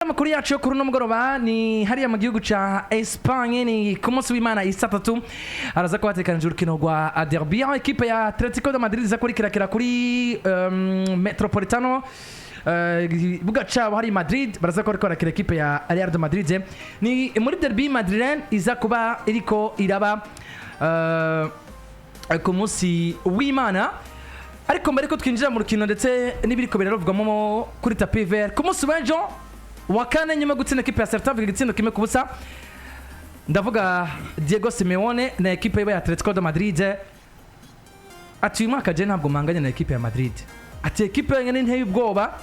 Amakuru yacu yo kuri uno mugoroba ni hariya mu gihugu ca Espagne ni ku munsi w'Imana isa 3 araza kubatekanije urukino rwa Derby aho equipe ya Atletico de Madrid iza kurikirakira kuri Metropolitano buga cabo hari Madrid baraza kubarakira equipe ya Real de Madrid ni muri Derby Madrid iza kuba iriko iraba ku munsi w'Imana ariko mbere ko twinjira mu rukino ndetse n'ibiriko birarovugwamo kuri tapis vert ku munsi w'ejo wakane nyuma gutsinda equipe ya Celta Vigo igitsindo kimwe kubusa ndavuga Diego Simeone na equipe ya Atletico de Madrid ati mwaka je ntabwo manganya na equipe ya Madrid ati equipe yengene nteye ubwoba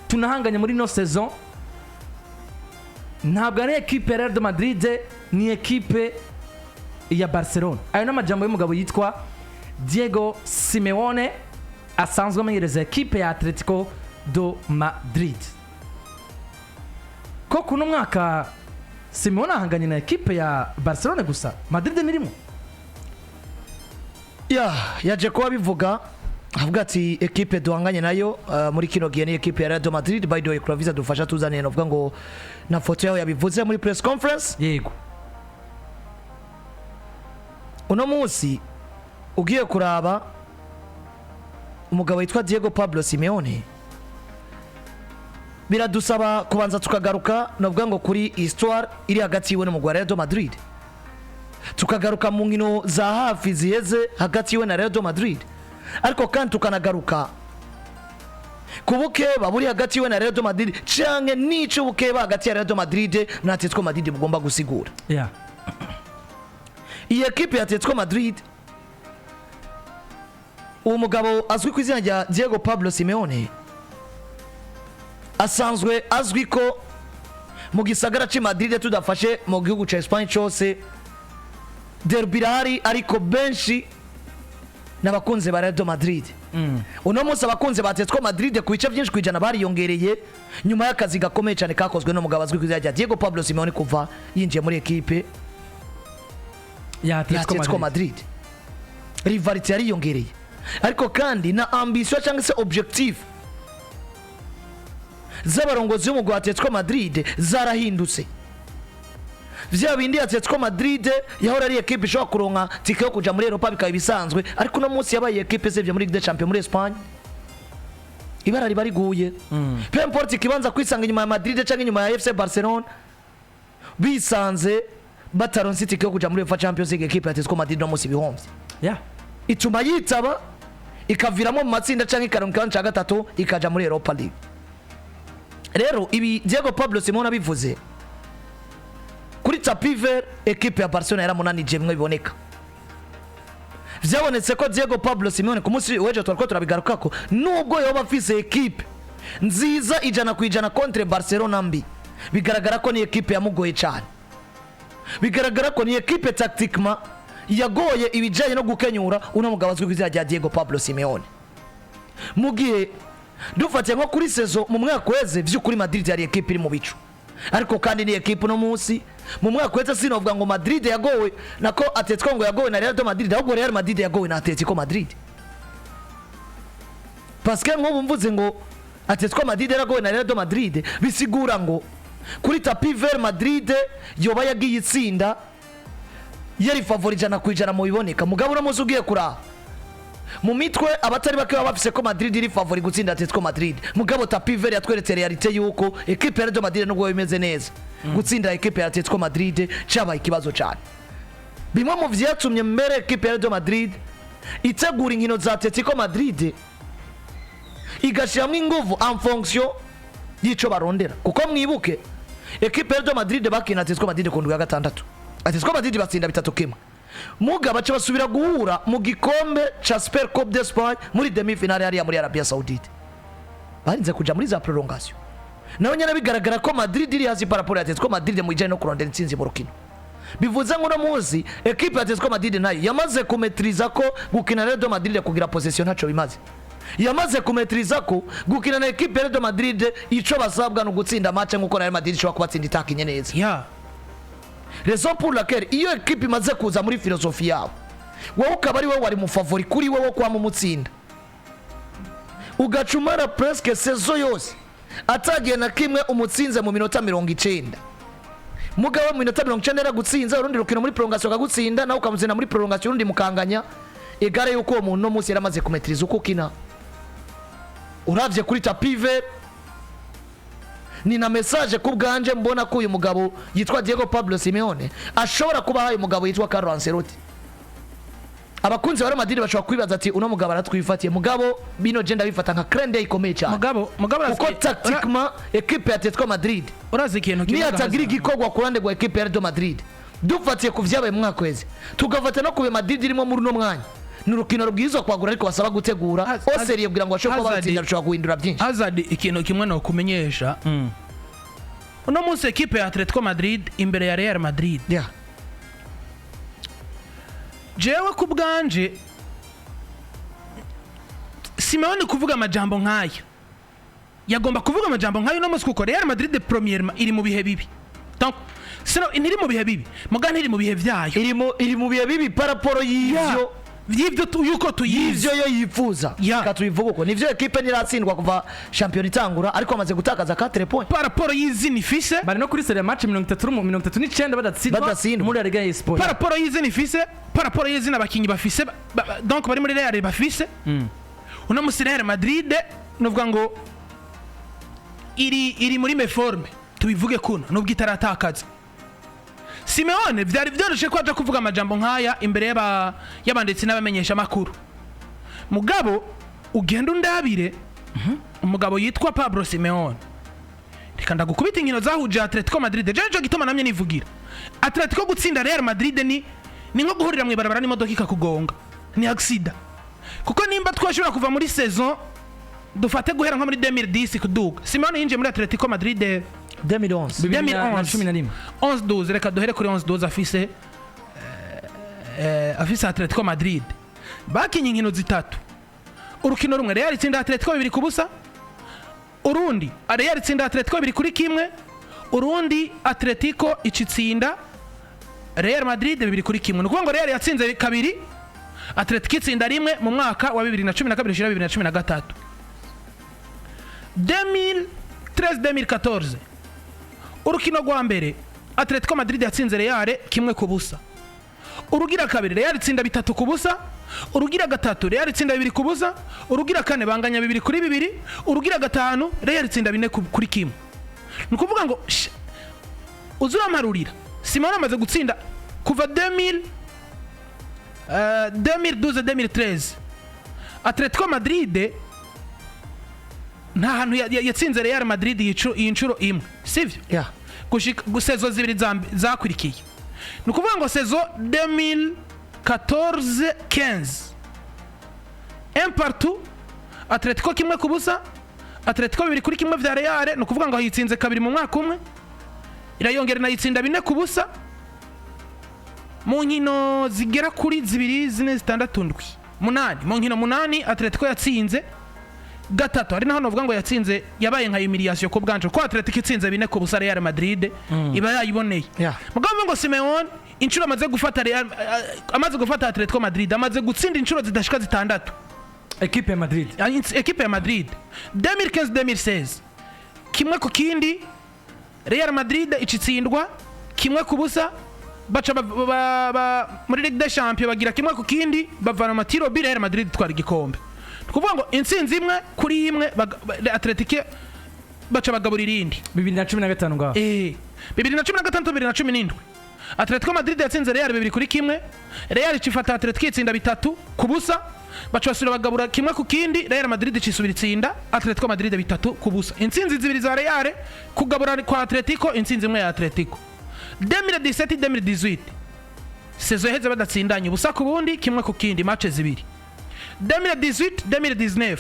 tunahanganye muri no saison ntabwo ari equipe ya Real de Madrid ni equipe ya Barcelona ayo n'amajambo y'umugabo yitwa Diego Simeone asanzwe amenyereza equipe ya Atletico de Madrid ko kuno mwaka Simeone ahanganye na equipe ya Barcelona gusa Madrid nirimo yaje kuba bivuga avuga ati equipe duhanganye nayo muri kino gihe ni equipe ya Real de Madrid by the way Claviza dufasha tuzaniye novuga ngo na foto yaho yabivuze muri press conference yego uno munsi ugiye kuraba umugabo witwa Diego Pablo Simeone biradusaba kubanza tukagaruka novuga ngo kuri histoire iri hagati yiwe n'umugwa Real de Madrid tukagaruka mu nkino za hafi ziheze hagati yiwe na Real de Madrid ariko kandi tukanagaruka kubuke baburi hagati yiwe na Real de Madrid canke nico buke hagati ya Real de Madrid na Atletico Madrid bugomba gusigura iyi equipe ya Atletico Madrid umugabo azwi ku izina rya Diego Pablo Simeone asanzwe azwi ko mu gisagara ci Madrid tudafashe mu gihugu ca Espagne cyose derby rari ariko benshi n'abakunze ba Real de Madrid uno munsi abakunze ba Atletico Madrid ku bice byinshi kwijana bariyongereye nyuma y'akazi gakomeye cyane kakozwe no mugabo azwi ku izina rya Diego Pablo Simeone kuva yinjiye muri equipe ya Atletico Madrid rivality yariyongereye ariko kandi na ambition cyangwa se objectif z'abarongozi b'umugwa Atletico Madrid zarahindutse vya bindi Atletico Madrid yahora ari equipe ishobora kuronka tike yo kuja muri Europa bikaba bisanzwe ariko no munsi yabaye equipe sevye muri Ligue des Champions muri Espagne ibara ribari guye peu importe kibanza kwisanga inyuma ya Madrid cyangwa inyuma ya FC Barcelona bisanze bataronse tike yo kuja muri UEFA Champions League equipe ya Atletico Madrid no munsi bihomvye ituma yitaba ikaviramo mu matsinda cyangwa ikaronka cya gatatu ikaja muri Europa League rero ibi Diego Pablo Simeone abivuze kuri tapis vert equipe ya Barcelona yaramunanije bimwe biboneka vyabonetse ko Diego Pablo Simeone ku munsi weje twariko turabigarukako nubwo yoba afise equipe nziza ijana kwijana contre Barcelona mbi bigaragara ko ni equipe yamugoye cyane bigaragara ko ni equipe tactiquement yagoye ibijanye no gukenyura uno mugabo azwi kwizira rya Diego Pablo Simeone mugiye dufatiye nko kuri saison mu mwaka weze vy'ukuri Madrid yari equipe iri mu bicu ariko kandi ni equipe no munsi mu mwaka weze sinovuga ngo Madrid yagowe nako Atletico ngo yagowe na Real de Madrid ahubwo Real Madrid yagowe na Atletico Madrid parce que ngo mvuze ngo Atletico Madrid yaragowe na Real de Madrid bisigura ngo kuri tapis vert Madrid yoba yagiye itsinda yari favorijana kwijana mu biboneka mugabo no muzi ugiye kura mu mitwe abatari bake bafise ko Madrid iri favori gutsinda Atletico Madrid mugabo tapis vert yatweretse realite yuko equipe ya Real de Madrid nubwo bimeze neza gutsinda equipe ya Atletico Madrid cyabaye ikibazo cyane bimwe mu vyatumye mbere equipe ya Real de Madrid itegura inkino za Atletico Madrid igashiramo inguvu en fonction yico barondera kuko mwibuke equipe ya Real de Madrid bakina Atletico Madrid ku ndwi ya gatandatu Atletico Madrid batsinda 3-1 muga bace basubira guhura mu gikombe cha Super Coupe d'Espagne muri demi finale yari muri Arabia Saoudite barinze kuja muri za prolongation naho nyana bigaragara ko Madrid iri hasi par rapport à Atletico Madrid mu ijana no kurondera intsinzi mu rukino bivuze ngo no muzi equipe ya Atletico Madrid nayo yamaze kumetriza ko gukina Real de Madrid kugira possession ntaco bimaze yamaze kumetriza ko gukina na equipe ya Real de Madrid ico basabwa no gutsinda match nkuko Real Madrid ishobora kubatsinda itakinye neza raison pour laquelle iyo equipe imaze kuza muri philosophie yabo wowe ukaba ari wowe wari mu favori kuri wowe kwa mu mutsinda ugacumara presque saison yose atagiye na kimwe umutsinze mu minota 90 mugabo mu minota 90 yaragutsinza urundi rukino muri prolongation akagutsinda nawe ukamuzina muri prolongation urundi mukanganya igare yuko uwo muntu no munsi yaramaze kumetriza uko kina uravye kuri tapive ni na message ku bwanje mbona ko uyu mugabo yitwa Diego Pablo Simeone ashobora kuba haye umugabo yitwa Carlo Ancelotti. Abakunzi ba Real Madrid bashobora kwibaza ati uno mugabo aratwifatiye mugabo bino genda bifata nka crende ikomeye cyane mugabo uko tactiquement equipe ya Atletico Madrid urazi ikintu ni atagira igikogwa ku ruhande rwa equipe ya Real Madrid dufatiye ku vyabaye mu mwaka weze tugafata no kube Madrid irimo muri no mwanya ni urukino rubwirizwa kwagura ariko basaba gutegura oseri yabwira ngo bashobora kuba batsinda rushobora guhindura byinshi. Hazard ikintu kimwe no kumenyesha uno munsi equipe ya Atletico Madrid imbere ya Real Madrid jewe ku bwanje Simeone kuvuga amajambo nk'aya yagomba kuvuga amajambo nk'ayo no munsi kuko Real Madrid premièrement iri mu bihe bibi donc sino ntiri mu bihe bibi muga ntiri mu bihe vyayo iri mu bihe bibi paraporo y'ivyo yuko tuyivyo yo yifuza katubivuga uko nivyo equipe niratsindwa kuva champion itangura ariko amaze gutakaza 4 points paraporo y'izini fise bari no kuri serie match 39 badatsindwa muri Liga ya Sport paraporo y'izini fise paraporo y'izini abakinyi bafise donc bari muri Real bafise uno musi Real Madrid novuga ngo iri muri meforme tubivuge kuno nubwo itaratakaza. Simeone vyari vyoroshe ko aje kuvuga amajambo nkaya imbere y'abanditsi n'abamenyesha makuru mugabo ugenda undabire umugabo yitwa Pablo Simeone reka ndagukubita inkino zahuje Atletico Madrid jeje gitoma namye nivugira Atletico gutsinda Real Madrid ni nko guhurira mu ibarabara n'imodoka ikakugonga ni accident kuko nimba twashobora kuva muri saison dufate guhera nko muri 2010 kuduga Simeone yinje muri Atletico Madrid 2011 reka duhere kuri 11-12 afise Atletico Madrid bakinye inkino zitatu urukino rumwe Real itsinda Atletico 2-0 urundi Real itsinda Atletico 2-1 urundi Atletico icitsinda Real Madrid 2-1 nuko ngo Real yatsinze kabiri Atletico itsinda rimwe mu mwaka wa 2012-2013 2013-2014 urukino rwa mbere Atletico Madrid yatsinze Real 1-0 urugira kabiri Real itsinda 3-0 urugira gatatu Real itsinda 2-0 urugira kane banganya 2-2 urugira gatanu Real itsinda 4-1 nukuvuga ngo uzuramarurira Simeone amaze gutsinda kuva 2012-2013 Atletico Madrid nta hantu yatsinze Real Madrid y'inshuro imwe sivyo gusezo zibiri zakurikiye nukuvuga ngo sezo 2014-15 un partout Atletico 1-0 Atletico 2-1 vya Real nukuvuga ngo yitsinze kabiri mu mwaka umwe irayongera nayitsinda 4-0 mu nkino zigera kuri 2-4-6 munani mu nkino munani Atletico yatsinze gatatu ari naho novuga ngo yatsinze yabaye nka humiliation ko bwanje ko Atletico itsinze 4-0 Real Madrid iba yayiboneye mugabo ngo Simeone inshuro amaze gufata Atletico Madrid amaze gutsinda inshuro zidashika zitandatu equipe ya Madrid 2015-2016 kimwe ku kindi Real Madrid icitsindwa 1-0 baca muri Ligue des Champions bagira kimwe ku kindi bavana matiro bi Real Madrid twara igikombe kuvuga ngo intsinzi imwe kuri imwe Atletico baca bagaburira irindi 2015 ngaho 2016-2017 Atletico Madrid yatsinze Real 2-1 Real icifata Atletico itsinda 3-0 baca basubira bagabura kimwe ku kindi Real Madrid icisubira itsinda Atletico Madrid 3-0 intsinzi zibiri za Real kugabura kwa Atletico intsinzi imwe ya Atletico 2017-2018 sezo heze badatsindanye ubusa ku bundi kimwe ku kindi match zibiri 2018-2019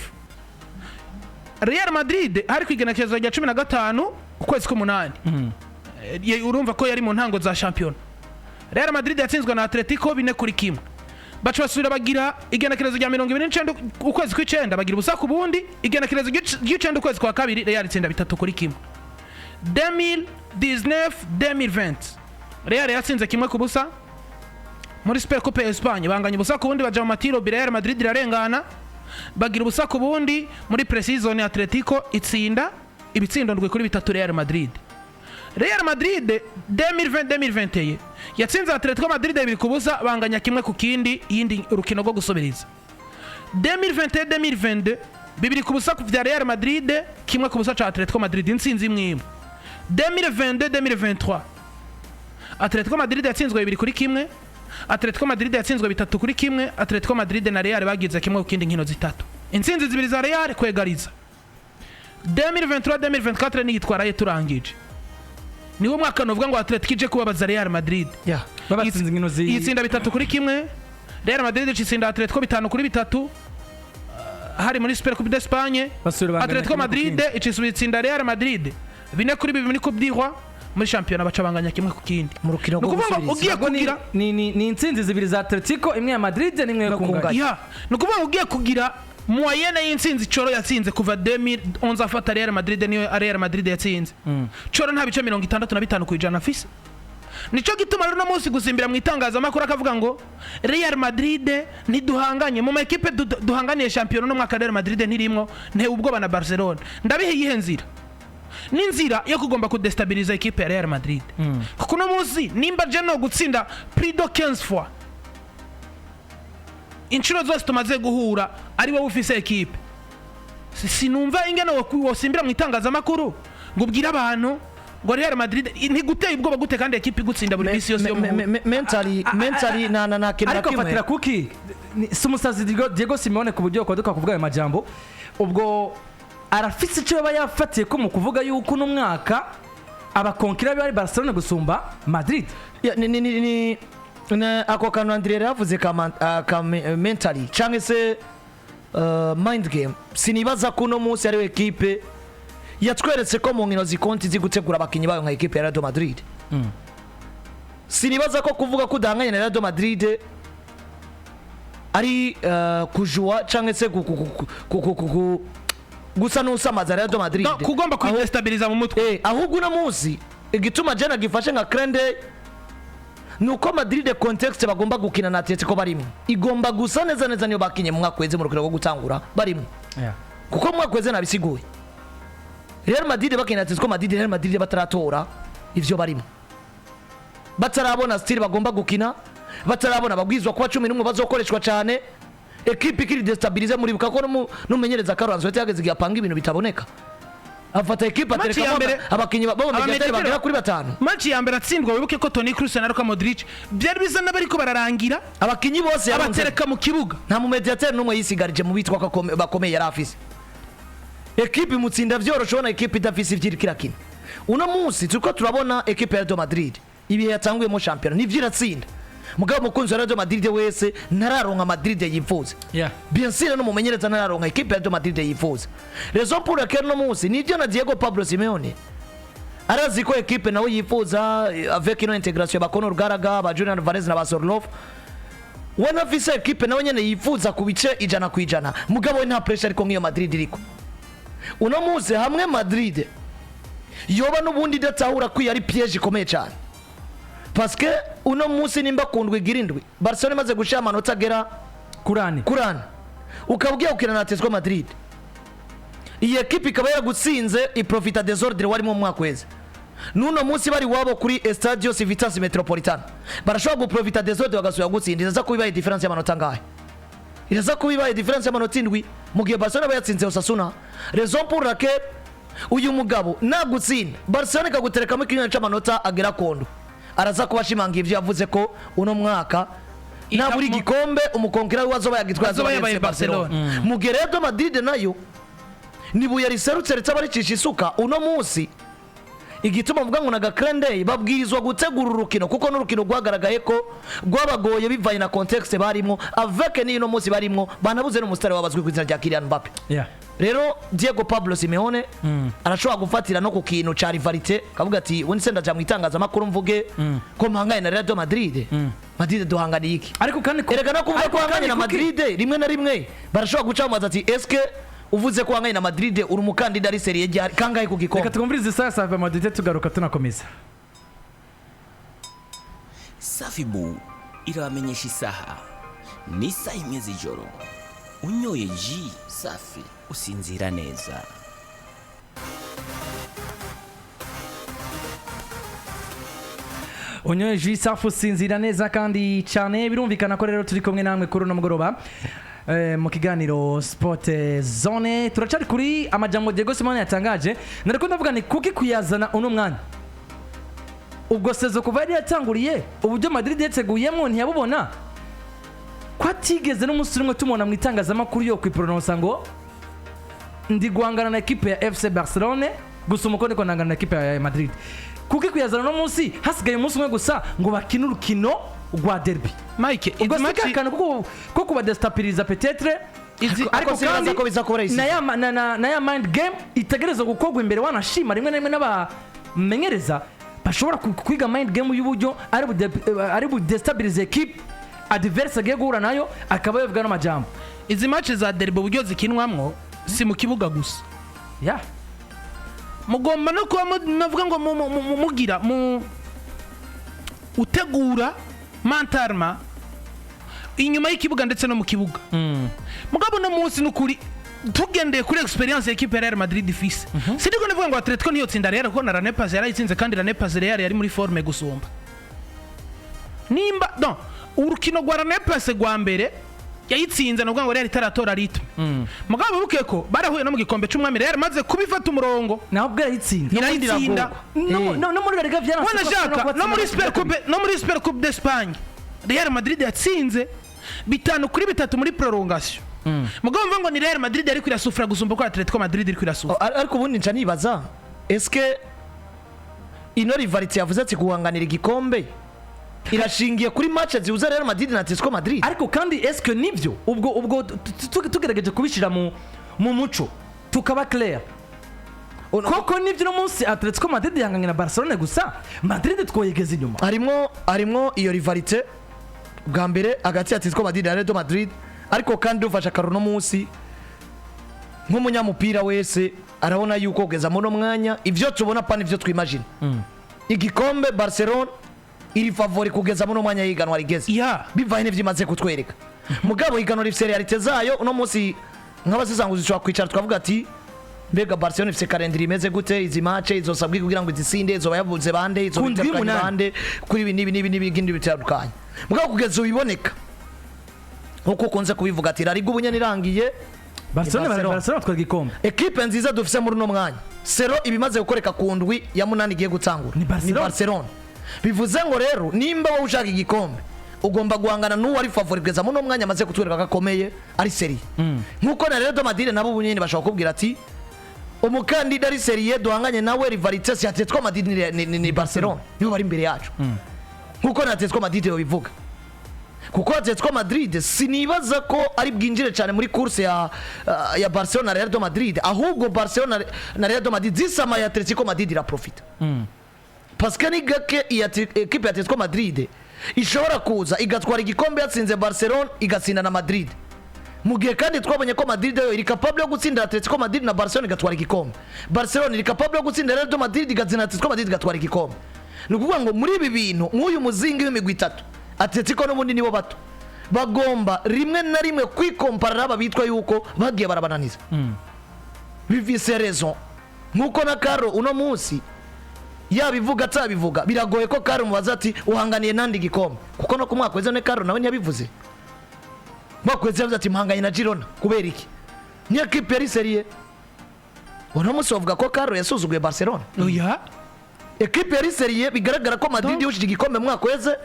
Real Madrid hari kwigenekerezo rya 15 ukwezi k'umunani urumva ko yari mu ntango za champion Real Madrid yatsinzwe na Atletico 4-1 baca basubira bagira igenekerezo rya 29 ukwezi kw'icenda bagira ubusa ku bundi igenekerezo ry'icenda ukwezi kwa kabiri Real itsinda 3-1 2019-2020 Real yatsinze 1-0 muri Super Coupe Espagne banganya ubusa ku bundi baja mu matiro Real Madrid irarengana bagira ubusa ku bundi muri pre-season Atletico itsinda ibitsindo ndwi kuri bitatu Real Madrid. Real Madrid 2020 yatsinze Atletico Madrid 2-0 banganya kimwe ku kindi yindi urukino rwo gusubiriza. 2021-2022 2-0 ku vya Real Madrid kimwe ku busa ca Atletico Madrid intsinzi imwe. 2022-2023 Atletico Madrid yatsinzwe 2-1, Atletico Madrid yatsinzwe 3-1, Atletico Madrid na Real bagize kimwe ku kindi nkino zitatu. Intsinzi zibiri za Real kwegariza. 2023-2024 ni yitwaraye turangije. Niwo mwaka novuga ngo Atletico ije kubabaza Real Madrid. Yeah. Babatsinze nkino yitsinda 3-1, Real Madrid itsinda Atletico 5-3 hari muri Super Coupe d'Espagne. Atletico Madrid itsinda Real Madrid 4-2 muri Coupe du Roi muri championnat baca banganya kimwe ku kindi. Mu rukino rwo gusubiriza ugiye kugira ni intsinzi zibiri za Atletico imwe ya Madrid n'imwe yo kunganya. Yeah. Nukuvuga ugiye kugira moyenne y'intsinzi Cholo yatsinze kuva 2011 afata Real Madrid niyo Real Madrid yatsinze. Cholo nta bice 65 kwijana afise. Nico gituma rero no munsi gusimbira mu itangazamakuru akavuga ngo Real Madrid ntiduhanganye mu makipe duhanganiye champion no mwaka Real Madrid ntirimwo nte ubwoba na Barcelona. Ndabihe yihenzira n'inzira yo kugomba kudestabiliza equipe ya Real Madrid. Kuko no munsi nimba je no gutsinda plus de 15 fois inshuro zose tumaze guhura ari wowe ufise equipe, sinumva ingene wosimbira mu itangazamakuru ngo ubwira abantu ngo Real Madrid ntiguteye ubwoba gute kandi equipe igutsinda buri bisi yose yo mentally na kintu ariko fatira kuki sumusazi Diego Simeone ku buryo kwaduka kuvuga ayo majambo ubwo arafise icyo yaba yafatiye ko mu kuvuga yuko no mwaka abakonkira bari Barcelona gusumba Madrid. Ni ako kantu Andrea yavuze ka mentally cyangwa se mind game. Sinibaza ko no munsi ari equipe yatweretse ko mu nkino zikonti zigutegura abakinyi bayo nka equipe ya Real Madrid. Sinibaza ko kuvuga ko udahanganye na Real Madrid ari kujua cyangwa se gusa n'usamaza Real Madrid kugomba kudestabiliza mu mutwe. Ahubwo no munsi igituma jana gifashe nka Krende nuko Madrid context bagomba gukina na Atletico barimo igomba gusa neza niyo bakinye mu mwaka weze mu rukino rwo gutangura barimo. Kuko mu mwaka weze nabisiguye Real Madrid bakina Atletico Madrid, Real Madrid bataratora ivyo barimo, batarabona style bagomba gukina, batarabona bagwizwa kuba 11 bazokoreshwa cyane, equipe ikiri destabilize muri bukako numenyereza Karanzo yatageze gapanga ibintu bitaboneka afata equipe atereka abakinyi babo mediateur bagera kuri 5. Match ya mbere atsindwa wibuke ko Toni Kroos na Luka Modric byari bizana bariko bararangira abakinyi bose abatereka mu kibuga nta mu mediateur numwe yisigarije mu bitwa bakomeye yarafise. Equipe mutsinda vyorosho bona equipe idafise ivyikirakina. Uno munsi tuko turabona equipe ya Real Madrid ibihe yatanguye mu champion ni vyiratsinda. Mugabo mukunzi wa Real Madrid wese nararonka Madrid yifuza. Bien sûr no mumenyereza nararonka equipe ya Real Madrid yifuza. Raison pour laquelle no munsi nivyo na Diego Pablo Simeone arazi ko equipe nawe yifuza avec une intégration ba Conor Gallagher ba Julian Alvarez na ba Sorloth. Wana visa equipe nawe nyene yifuza kubice 100%. Mugabo nta pressure ariko ngiyo Madrid iriko. Uno munsi hamwe Madrid yoba nubundi datahura ko yari piège ikomeye cyane. Parce que uno munsi nimba kundwe girindwi Barcelona maze gushya amanota agera kurani ukabwiye ukina na Atletico Madrid. Iyi equipe ikaba yaragutsinze iprofita desordre wari mu mwaka weze. Nuno munsi bari wabo kuri Estadio Civitas Metropolitano barashobora guprofita desordre bagasuya gutsinda. Iza ko bibaye difference y'amanota ngahe, iza ko bibaye difference y'amanota 7 mu gihe Barcelona bayatsinze Osasuna. Raison pour laquelle uyu mugabo nagutsinda Barcelona ikaguterekamo ikinyana cy'amanota agera kondo araza kubashimangira ivyo yavuze ko uno mwaka na buri gikombe umukonkera wazo bayagitwaza bayabaye Barcelona. Mu gihe Real Madrid nayo nibuye riserutse ritabaricisha isuka uno munsi igituma mvuga ngo naga Krende babwirizwa gutegura urukino kuko n'urukino rwagaragaye ko rwabagoye bivaye na context barimo avec ni no munsi barimo banabuze n'umustari wabazwe kwizina rya Kylian Mbappe. Rero Diego Pablo Simeone arashobora gufatira no ku kintu ca rivalite kavuga ati woni senda ja mwitangaza makuru mvuge ko mpanganye na Real Madrid. Madrid duhanganiye iki ariko kandi erega no kuvuga ko hanganye na Madrid rimwe na rimwe barashobora gucamaza ati eske uvuze ko hanganye na Madrid uri umukandida ari serie ya kangahe ku gikombe. Reka twumvirize sasa va Madrid tugaruka tunakomeza. Safibu iramenyesha isaha ni saa 1 z'ijoro. Unyoye ji safi usinzira neza. unyoye jus safi usinzira neza kandi cyane birumvikana ko rero turi kumwe namwe kuri uno mugoroba mu kiganiro Sport Zone turacari kuri amajambo Diego Simeone yatangaje nariko ndavuga ni kuki kuyazana uno mwanya ubwo sezo kuva yari yatanguriye uburyo Madrid yateguyemo ntiyabubona ko atigeze n'umunsi umwe tumubona mu itangazamakuru yo kwiprononsa ngo ndi guhangana na ekipe ya FC Barcelone gusa umukono ko nangana na ekipe ya Madrid kuki kuyazana no munsi hasigaye umunsi umwe gusa ngo bakine urukino rwa derby Mike ubwo sikakana ko kuba destabiliser peut-être ariko kandi ko biza kubura isi na ya mind game itegereza gukogwa imbere wanashima rimwe na rimwe n'abamenyereza bashobora kwiga mind game y'uburyo ari bu destabiliser equipe adverse agiye guhura nayo akaba yavuga n'amajambo izi match za derby uburyo zikinwamwo si mu kibuga gusa ya mugomba no kuba navuga ngo mugira utegura mentalma inyuma y'ikibuga ndetse no mu kibuga mugabo no munsi n'ukuri tugendeye kuri experience y'equipe ya Real Madrid ifise sindiko navuga ngo Atletico niyo tsinda Real ko na Ranepas yarayitsinze kandi Ranepas Real yari muri forme gusumba nimba non urukino rwa Ranepas gwa mbere yayitsinze navuga ngo Real itaratora ritme mugabo buke ko barahuye no mu gikombe cy'umwami Real maze kubifata umurongo nabwo yayitsinda no muri La Liga wana jaka no muri Super Coupe d'Espagne Real Madrid yatsinze 5-3 muri prolongation mugabo mva ngo ni Real Madrid yari kwirasufura gusumba ko Atletico Madrid iri kwirasufura ariko ubundi nca nibaza eske ino rivalite yavuze ati guhanganira igikombe irashingiye kuri match zihuza Real Madrid na Atletico Madrid ariko kandi eske nivyo ubwo tugerageje kubishira mu muco tukaba clair koko nivyo no munsi Atletico Madrid yanganye na Barcelona gusa Madrid twoyegeza inyuma harimo iyo rivalite bwa mbere hagati ya Atletico Madrid na Real Madrid ariko kandi ufasha karuno munsi nk'umunyamupira wese arabona yuko kugeza mu no mwanya ivyo tubona pa nivyo twimagine igikombe Barcelona iri favori kugeza mu no mwanya yiganwa rigeze bivaye n'ivyo imaze kutwereka mugabo yiganwa rifise realite zayo uno munsi nk'abasisanguzi cyo kwicara twavuga ati mbega Barcelona ifise calendar imeze gute izi match izosabwe kugira ngo izisinde izo bayavuze bande izo bitakanye bande kuri ibi n'ibindi bitandukanye mugabo kugeza ubiboneka nkuko konze kubivuga ati rari gubunya nirangiye Barcelona twa gikombe equipe nziza dufise muri no mwanya Sero ibimaze gukoreka ku ndwi ya munani giye gutangura ni Barcelona bivuze ngo rero nimba wowe ushaka igikombe ugomba guhangana n'uwo ari favori kugeza mu no mwanya amaze kutwereka gakomeye ari Serie nkuko na Real Madrid nabo bunyene bashaka kubwira ati umukandida ari Serie duhanganye nawe rivalite ya Atletico Madrid ni Barcelona nibo bari imbere yacu nkuko na Atletico Madrid yo bivuga kuko Atletico Madrid sinibaza ko ari bwinjire cyane muri course ya Barcelona na Real Madrid ahubwo Barcelona na Real Madrid zisama ya Atletico Madrid ira profita parce que ni gake equipe ya Atletico Madrid ishobora kuza igatwara igikombe yatsinze Barcelona igatsinda na Madrid mugihe kandi twabonye ko Madrid yo iri capable yo gutsinda Atletico Madrid na Barcelona igatwara igikombe Barcelona iri capable yo gutsinda Real Madrid igatsinda Atletico Madrid igatwara igikombe nukuvuga ngo muri ibi bintu nk'uyu muzingi w'imigwi itatu Atletico n'ubundi nibo bato bagomba rimwe na rimwe kwikompara n'abitwa yuko bagiye barabananiza bivise raison nkuko na Carlo uno munsi yabivuga atabivuga biragoye ko Carlo mubaza ati uhanganiye nandi gikombe kuko no kumwaka weze ne Carlo nawe ntiyabivuze bakweze yavuze ati mpanganye na Girona kubera iki ni equipe ya Serie uno munsi bavuga ko Carlo yasuzuguye Barcelona oya equipe ya Serie bigaragara ko Madrid yoshije igikombe mwaka weze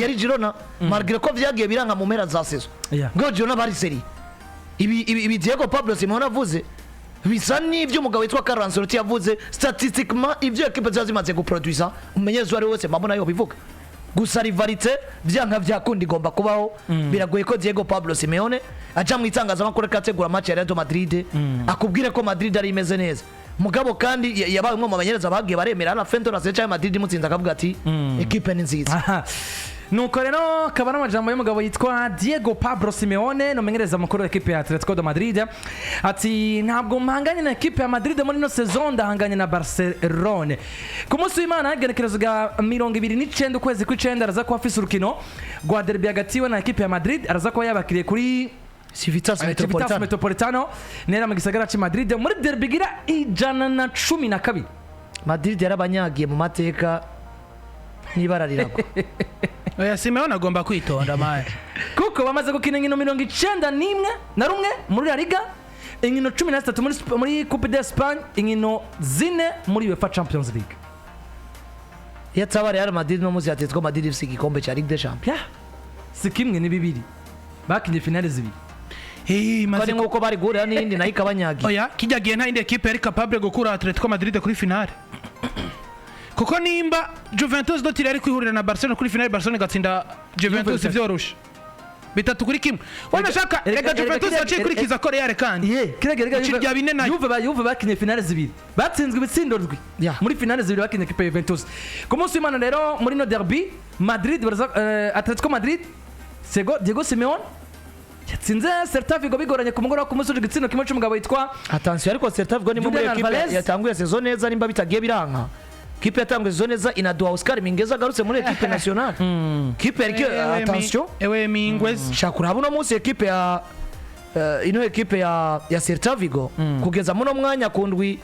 yari Girona malgré ko vyagiye biranga mu mpera za saison ngo Girona bari Serie ibi Diego Pablo Simeone avuze bisa n'ivyo umugabo witwa Carlo Ancelotti yavuze statistiquement ivyo equipe zazimaze guproduisa umenyezi wari wese mabona yo bivuga gusa rivalite vyanka vyakundi igomba kubaho biragoye ko Diego Pablo Simeone aja mu itangazamakuru akategura match ya Real Madrid akubwire ko Madrid ari imeze neza mugabo kandi yabaye umwe mu banyereza bagiye baremera na Fento na Real Madrid mutsinda akavuga ati equipe ni nziza nuko rero kabana amajambo y'umugabo yitwa Diego Pablo Simeone no menyereza mukuru wa equipe ya Atletico de Madrid ati ntabwo mpanganye na equipe ya Madrid muri no saison ndahanganye na Barcelona ku munsi w'Imana hagenekerezo ga 29 ukwezi kw'icenda araza ko afise urukino rwa derby hagati we na equipe ya Madrid araza ko yabakiriye kuri Civitas Metropolitano nera mu gisagara ci Madrid muri derby gira 112 Madrid yarabanyagiye mu mateka nibara riragwa oya Simeone agomba kwitonda maye kuko bamaze gukina inkino 91 na rumwe muri La Liga, inkino 13 muri Coupe d'Espagne, inkino 4 muri UEFA Champions League. yatsaba Real Madrid no muzi Atletico Madrid ifise igikombe ca Ligue des Champions Si kimwe ni bibiri bakinye finale zibiri. kandi nkuko bari guhurira n'indi nayo ikabanyagiye. oya kijya gihe nta indi equipe yari capable gukura Atletico Madrid kuri finale kuko nimba Juventus dotire yari kwihurira na Barcelona kuri finale, Barcelona igatsinda Juventus vyoroshe bitatu kuri kimwe. Wanashaka rega Juventus yaciye kuri kiza ko Real kandi kirya bine nayo Juve bakinye finale zibiri batsinzwe ibitsindo rwi muri finale zibiri bakinye equipe Juventus. Ku munsi w'Imana rero muri no derby Madrid Atletico Madrid Diego Simeone yatsinze Celta Vigo bigoranye ku mugoroba ku munsi w'igitsina kimwe cy'umugabo yitwa attention ariko Celta Vigo ni mu equipe yatanguye saison neza nimba bitagiye biranka. Kipe yatanguye saison neza inadua Oscar Mingeza agarutse muri equipe nationale. Kipe yariko attention ewe Mingwez shakura buno munsi equipe ya ino equipe ya Celta Vigo kugeza muno mwanya kundwi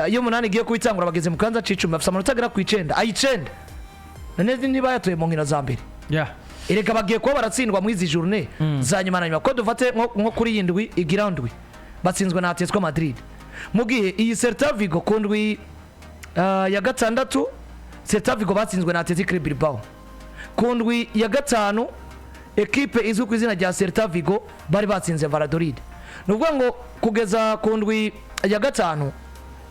yo munani giye kubitangura bageze mu kanza c'icumi afisa amanota agera ku 9 ayicenda none niba yatoye mu nkino za mbere ereka bagiye kuba baratsindwa mu izi journée za nyuma na nyuma ko dufate nko kuri yindwi igira ndwi batsinzwe na Atletico Madrid mu gihe iyi Celta Vigo kundwi ya gatandatu Celta Vigo batsinzwe na Athletic Bilbao, kundwi ya gatanu equipe izwi ku izina rya Celta Vigo bari batsinze Valladolid. Nuvuga ngo kugeza kundwi ya gatanu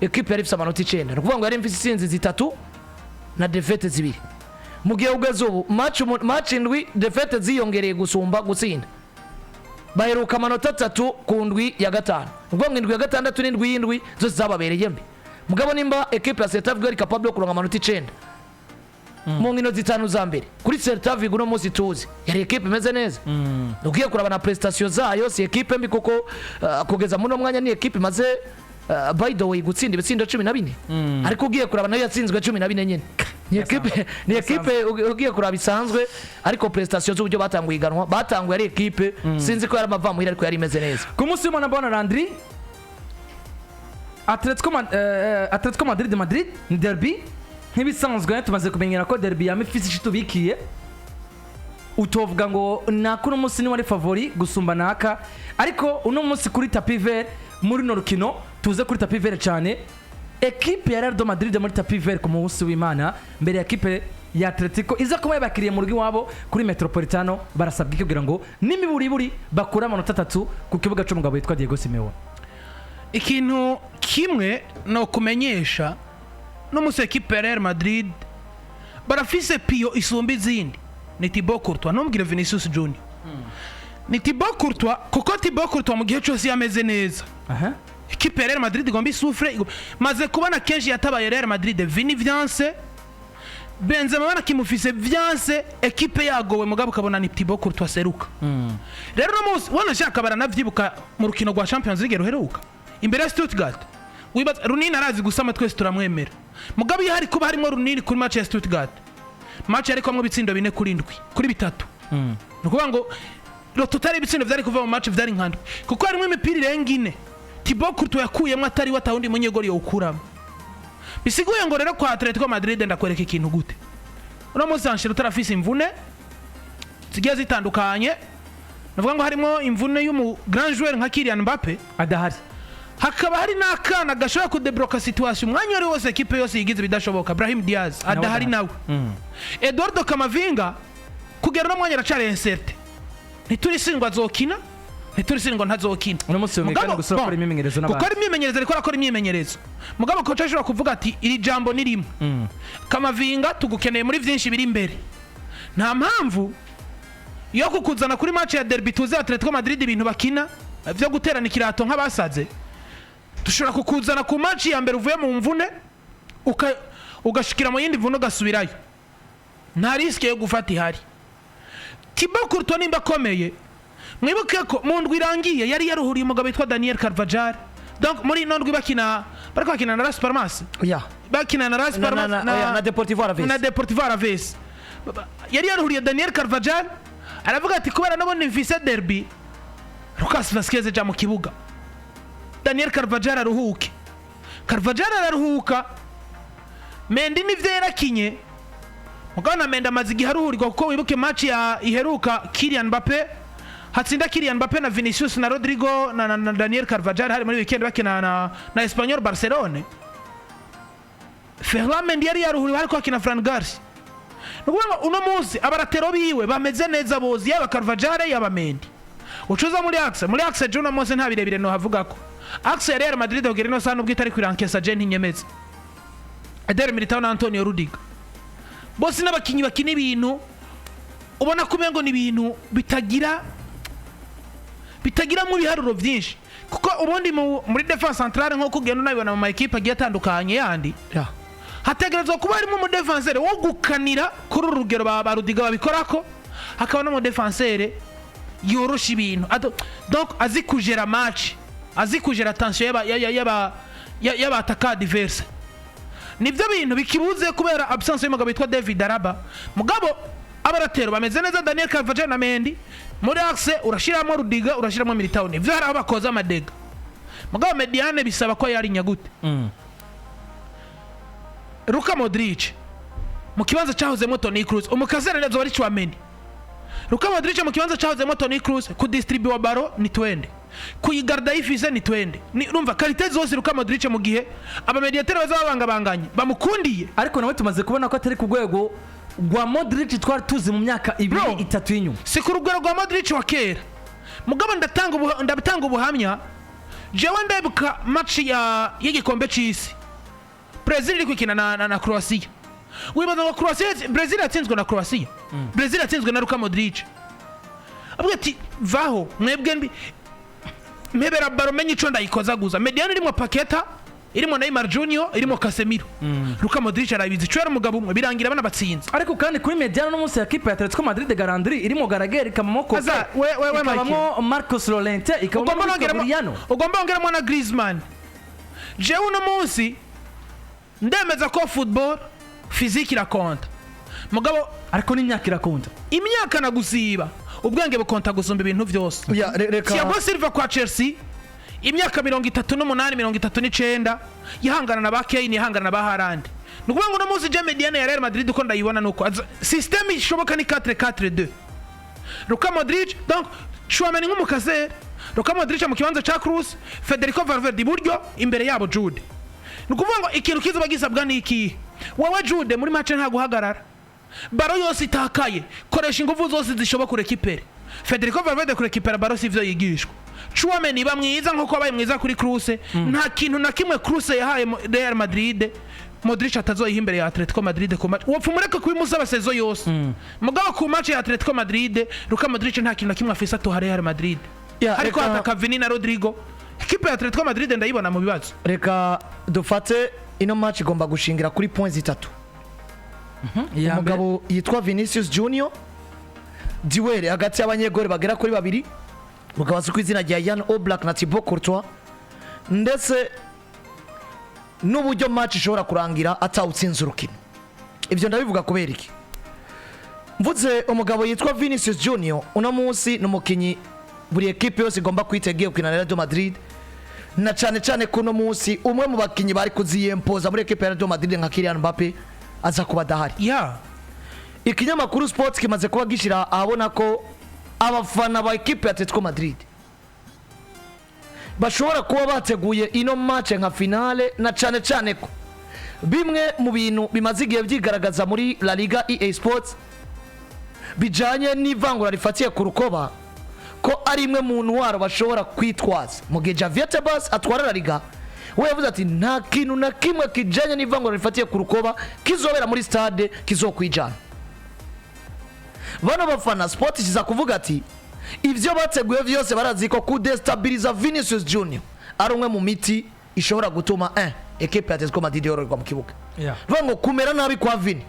equipe yari ifite amanota 9, nuvuga ngo yari ifite insinzi 3 na defete 2. Mu gihe ugeze ubu match indwi defete ziyongereye gusumba gutsinda, baheruka amanota 3 kundwi ya gatanu. Nuvuga ngo indwi ya gatandatu n'indwi y'indwi zose zababereye mbi. Mugabo nimba equipe ya Celta Vigo ari capable yo kuronka amanota 9 mu nkino zitanu za mbere kuri Celta Vigo no munsi tuzi yari equipe imeze neza. Ugiye kuraba na prestation zayo si equipe mbi kuko kugeza muno mwanya ni equipe maze by the way gutsinda ibitsindo 14 ariko ugiye kuraba nayo yatsinzwe 14 nyene. Ni equipe ugiye kuraba isanzwe ariko prestation z'uburyo batanguye iganwa batanguye ari equipe sinzi ko yari amava muhira ariko yari imeze neza. Ku munsi w'Imana bona Landry Atletico Madrid ni derby nk'ibisanzwe tumaze kumenyera ko derby ya Memphis ishitubikiye utovuga ngo nakuno munsi ni wari favori gusumba naka, ariko uno munsi kuri tapis vert muri no rukino tuze kuri tapis vert cyane equipe ya Real Madrid muri tapis vert ku munsi w'Imana mbere ya equipe ya Atletico iza kuba yabakiriye mu rugi wabo kuri Metropolitano barasabwe kugira ngo nimiburi bakura amanota 3 ku kibuga cy'umugabo yitwa Diego Simeone. Ikintu kimwe no kumenyesha no musi equipe ya Real Madrid barafise pio isumba izindi ni Thibaut Courtois, ntumbwire Vinicius Junior. Ni Thibaut Courtois kuko Thibaut Courtois mu gihe cyose yameze neza. Equipe ya Real Madrid igomba isufre maze kubona kenshi yatabaye Real Madrid Vini Viance Benzema bana kimufise Viance equipe yagowe mugabo kabona ni Thibaut Courtois seruka. Rero no musi wanashaka baranavyibuka mu rukino rwa Champions League ruheruka imbere ya Stuttgart. Wibaza Runini arazi gusama twese turamwemera. Mugabe hari kuba harimo Runini kuri match ya Stuttgart. Match yari kwamwe bitsindo 4 kuri 7 kuri 3. Nukuvuga ngo lo total bitsindo vyari kuva mu match vyari nkandwe. Kuko harimo imipira irengine. Thibaut Courtois yakuyemo atari watawundi munyegori yo ukuramo. Bisiguye ngo rero kwa Atletico Madrid ndakwereka ikintu gute. Uno munsi Ancelotti tarafise imvune zigiye zitandukanye. Navuga ngo harimo imvune y'umu grand joueur nka Kylian Mbappe adahari. Hakaba hari nakana gashobora kudebloka situation mwanya wari wose equipe yose yigize bidashoboka. Brahim Diaz adahari nawe. Eduardo Camavinga kugera no mwanya aracari inserte. Ntiturisingwa azokina, ntiturisingwa ntazokina. Uno munsi umekana gusura kuri imimenyerezo n'abandi. Kuko ari imimenyerezo ariko akora imimenyerezo. Mugabo coach ashobora kuvuga ati iri jambo ni rimwe. Camavinga tugukeneye muri vyinshi biri imbere. Nta mpamvu yo kukuzana kuri match ya derby tuze Atletico Madrid ibintu bakina vyo guterana ikirato nk'abasaze. Dushobora kukuzana ku match ya mbere uvuye mu mvune ugashikira mu yindi mvune ugasubirayo. Nta risk yo gufata ihari. Thibaut Courtois nimba komeye mwibuke ko mu ndwi irangiye yari yaruhuriye umugabo witwa Daniel Carvajal. Donc muri no ndwi bakina na Las Palmas. Bakina na Las Palmas na Deportivo Alaves. Na Deportivo Alaves. Yari yaruhuriye Daniel Carvajal aravuga ati kubera nabone mfise derby Lucas Vazquez ja mu kibuga. Daniel Carvajal aruhuke. Carvajal araruhuka. Mendy ni vyera kinye mugabo na Mendy amaze igihe aruhurirwa kuko wibuke match ya iheruka Kylian Mbappe hatsinda Kylian Mbappe na Vinicius na Rodrigo na Daniel Carvajal hari muri weekend bakina na Espanyol Barcelone. Ferland Mendy yari yaruhuriwe ariko akina Fran Garcia. Nukuvuga uno munsi abaratero biwe bameze neza bozi yaba Carvajal yaba Mendy. Ucuza muri Axe Juno Mose nta birebire no havuga ko Axe Real Madrid ogera no sano bwitari kwirankesa Jeni Nyemeza Eder Militao na Antonio Rudiger bose n'abakinyi bakina ibintu ubona kumengo ni ibintu bitagira mu biharuro byinshi kuko ubundi muri defense centrale nko kugenda nabibona mu equipe agiye atandukanye yandi hategerezwa kuba harimo mu defenseur wo gukanira kuri urugero ba Rudiger babikorako hakaba no mu defenseur yorosha ibintu donc azi kugera match azi kugera tension yaba attaquant diverse nivyo bintu bikibuze kubera absence y'umugabo witwa David Alaba mugabo abaratero bameze neza Daniel Carvajal na Mendy muri Axe urashiramo Rudiger urashiramo Militao nivyo hari abakoza amadega mugabo Mediane bisaba ko yari nyagute Luka Modric mu kibanza cyahozemo Toni Kroos umukazera nezo wari Chouameni Luka Modric mu kibanza cyahozemo Toni Kroos ku distribute baro ni 20 kuyigarda ifise ni 20 urumva qualité zose Luka Modric mu gihe aba mediateur bazabangabanganye bamukundiye ariko nawe tumaze kubona ko atari ku rwego rwa Modric twari tuzi mu myaka 2-3 inyuma si ku rwego rwa Modric wa kera mugabo ndatanga ubuhamya jewe ndabuka match y'igikombe cy'isi Brazil iri kwikina na Croatia wibaza ngo Croatia Brazil yatsinzwe na Croatia Brazil yatsinzwe na Luka Modric abwe ati vaho mwebwe mbi mebera baro menye ico ndayikoza guza Mediane irimo Paqueta irimo Neymar Junior irimo Casemiro Luka Modric arabizi cyo umugabo umwe birangira bana batsinze ariko kandi kuri Mediane no munsi ya equipe ya Atletico Madrid Garandri irimo Gallagher ikamamoko ikamamo Marcos Llorente ikamamo Gabriano ugomba ongeramo na Griezmann je uno munsi ndemeza ko football physique irakonta mugabo ariko n'imyaka irakonta imyaka nagusiba ubwenge bukonta gusumba ibintu byose Thiago Silva kwa Chelsea imyaka 38 39 yahangana na ba Kane yahangana na ba Haaland nukuvuga ngo munsi je Mediane ya Real Madrid uko ndayibona nuko system ishoboka ni 4-4-2 Luka Modric donc Chouameni nk'umukazera Luka Modric mu kibanza cha Kroos Federico Valverde iburyo imbere yabo Jude nukuvuga ngo ikintu kizoba gisabwa niki wowe Jude muri match nta guhagarara baro yose itakaye koresha ingufu zose zishoboka kure kipere Federico Valverde kure kipera baro sivyo yigishwa Chouameni bamwiza nko abaye mwiza kuri Kroos nta kintu na kimwe Kroos yahaye Real Madrid Modric atazoyiha imbere ya Atletico Madrid ku match wopfumureka kubimusaba sezo yose mugabo ku match ya Atletico Madrid Luka Modric nta kintu na kimwe afisa to Real Madrid ariko ataka Vini na Rodrigo equipe ya Atletico Madrid ndayibona mu bibazo reka dufate ino match igomba gushingira kuri points 3 umugabo yitwa Vinicius Junior Diwere hagati y'abanyegore bagera kuri babiri mugabaza ku izina rya Yann Oblak na Thibaut Courtois ndetse n'uburyo match ishobora kurangira atawutsinze urukino ibyo ndabivuga kubera iki mvuze umugabo yitwa Vinicius Junior uno munsi n'umukinyi buri equipe yose igomba kwitegeye kuri Real Madrid na cyane kuno munsi umwe mu bakinyi bari kuziyempoza muri equipe ya Real Madrid nka Kylian Mbappe aza kuba dahari ikinyamakuru Sports kimaze kuba gishira abona ko abafana ba equipe ya Atletico Madrid bashobora kuba bateguye ino match nka finale na cyane ko bimwe mu bintu bimaze igihe byigaragaza muri La Liga EA Sports bijanye n'ivangura rifatiye ku rukoba ko ari imwe mu ntwaro bashobora kwitwaza mu gihe Yifatiye atwara La Liga we yavuze ati nta kintu na kimwe kijanye n'ivangura rifatiye ku rukoba kizobera muri stade kizokwijana bano bafana Sport kiza kuvuga ati ivyo bateguye vyose barazi ko kudestabiliza Vinicius Junior ari umwe mu miti ishobora gutuma equipe ya Atletico Madrid yororwa mu kibuga ngo kumera nabi kwa Vini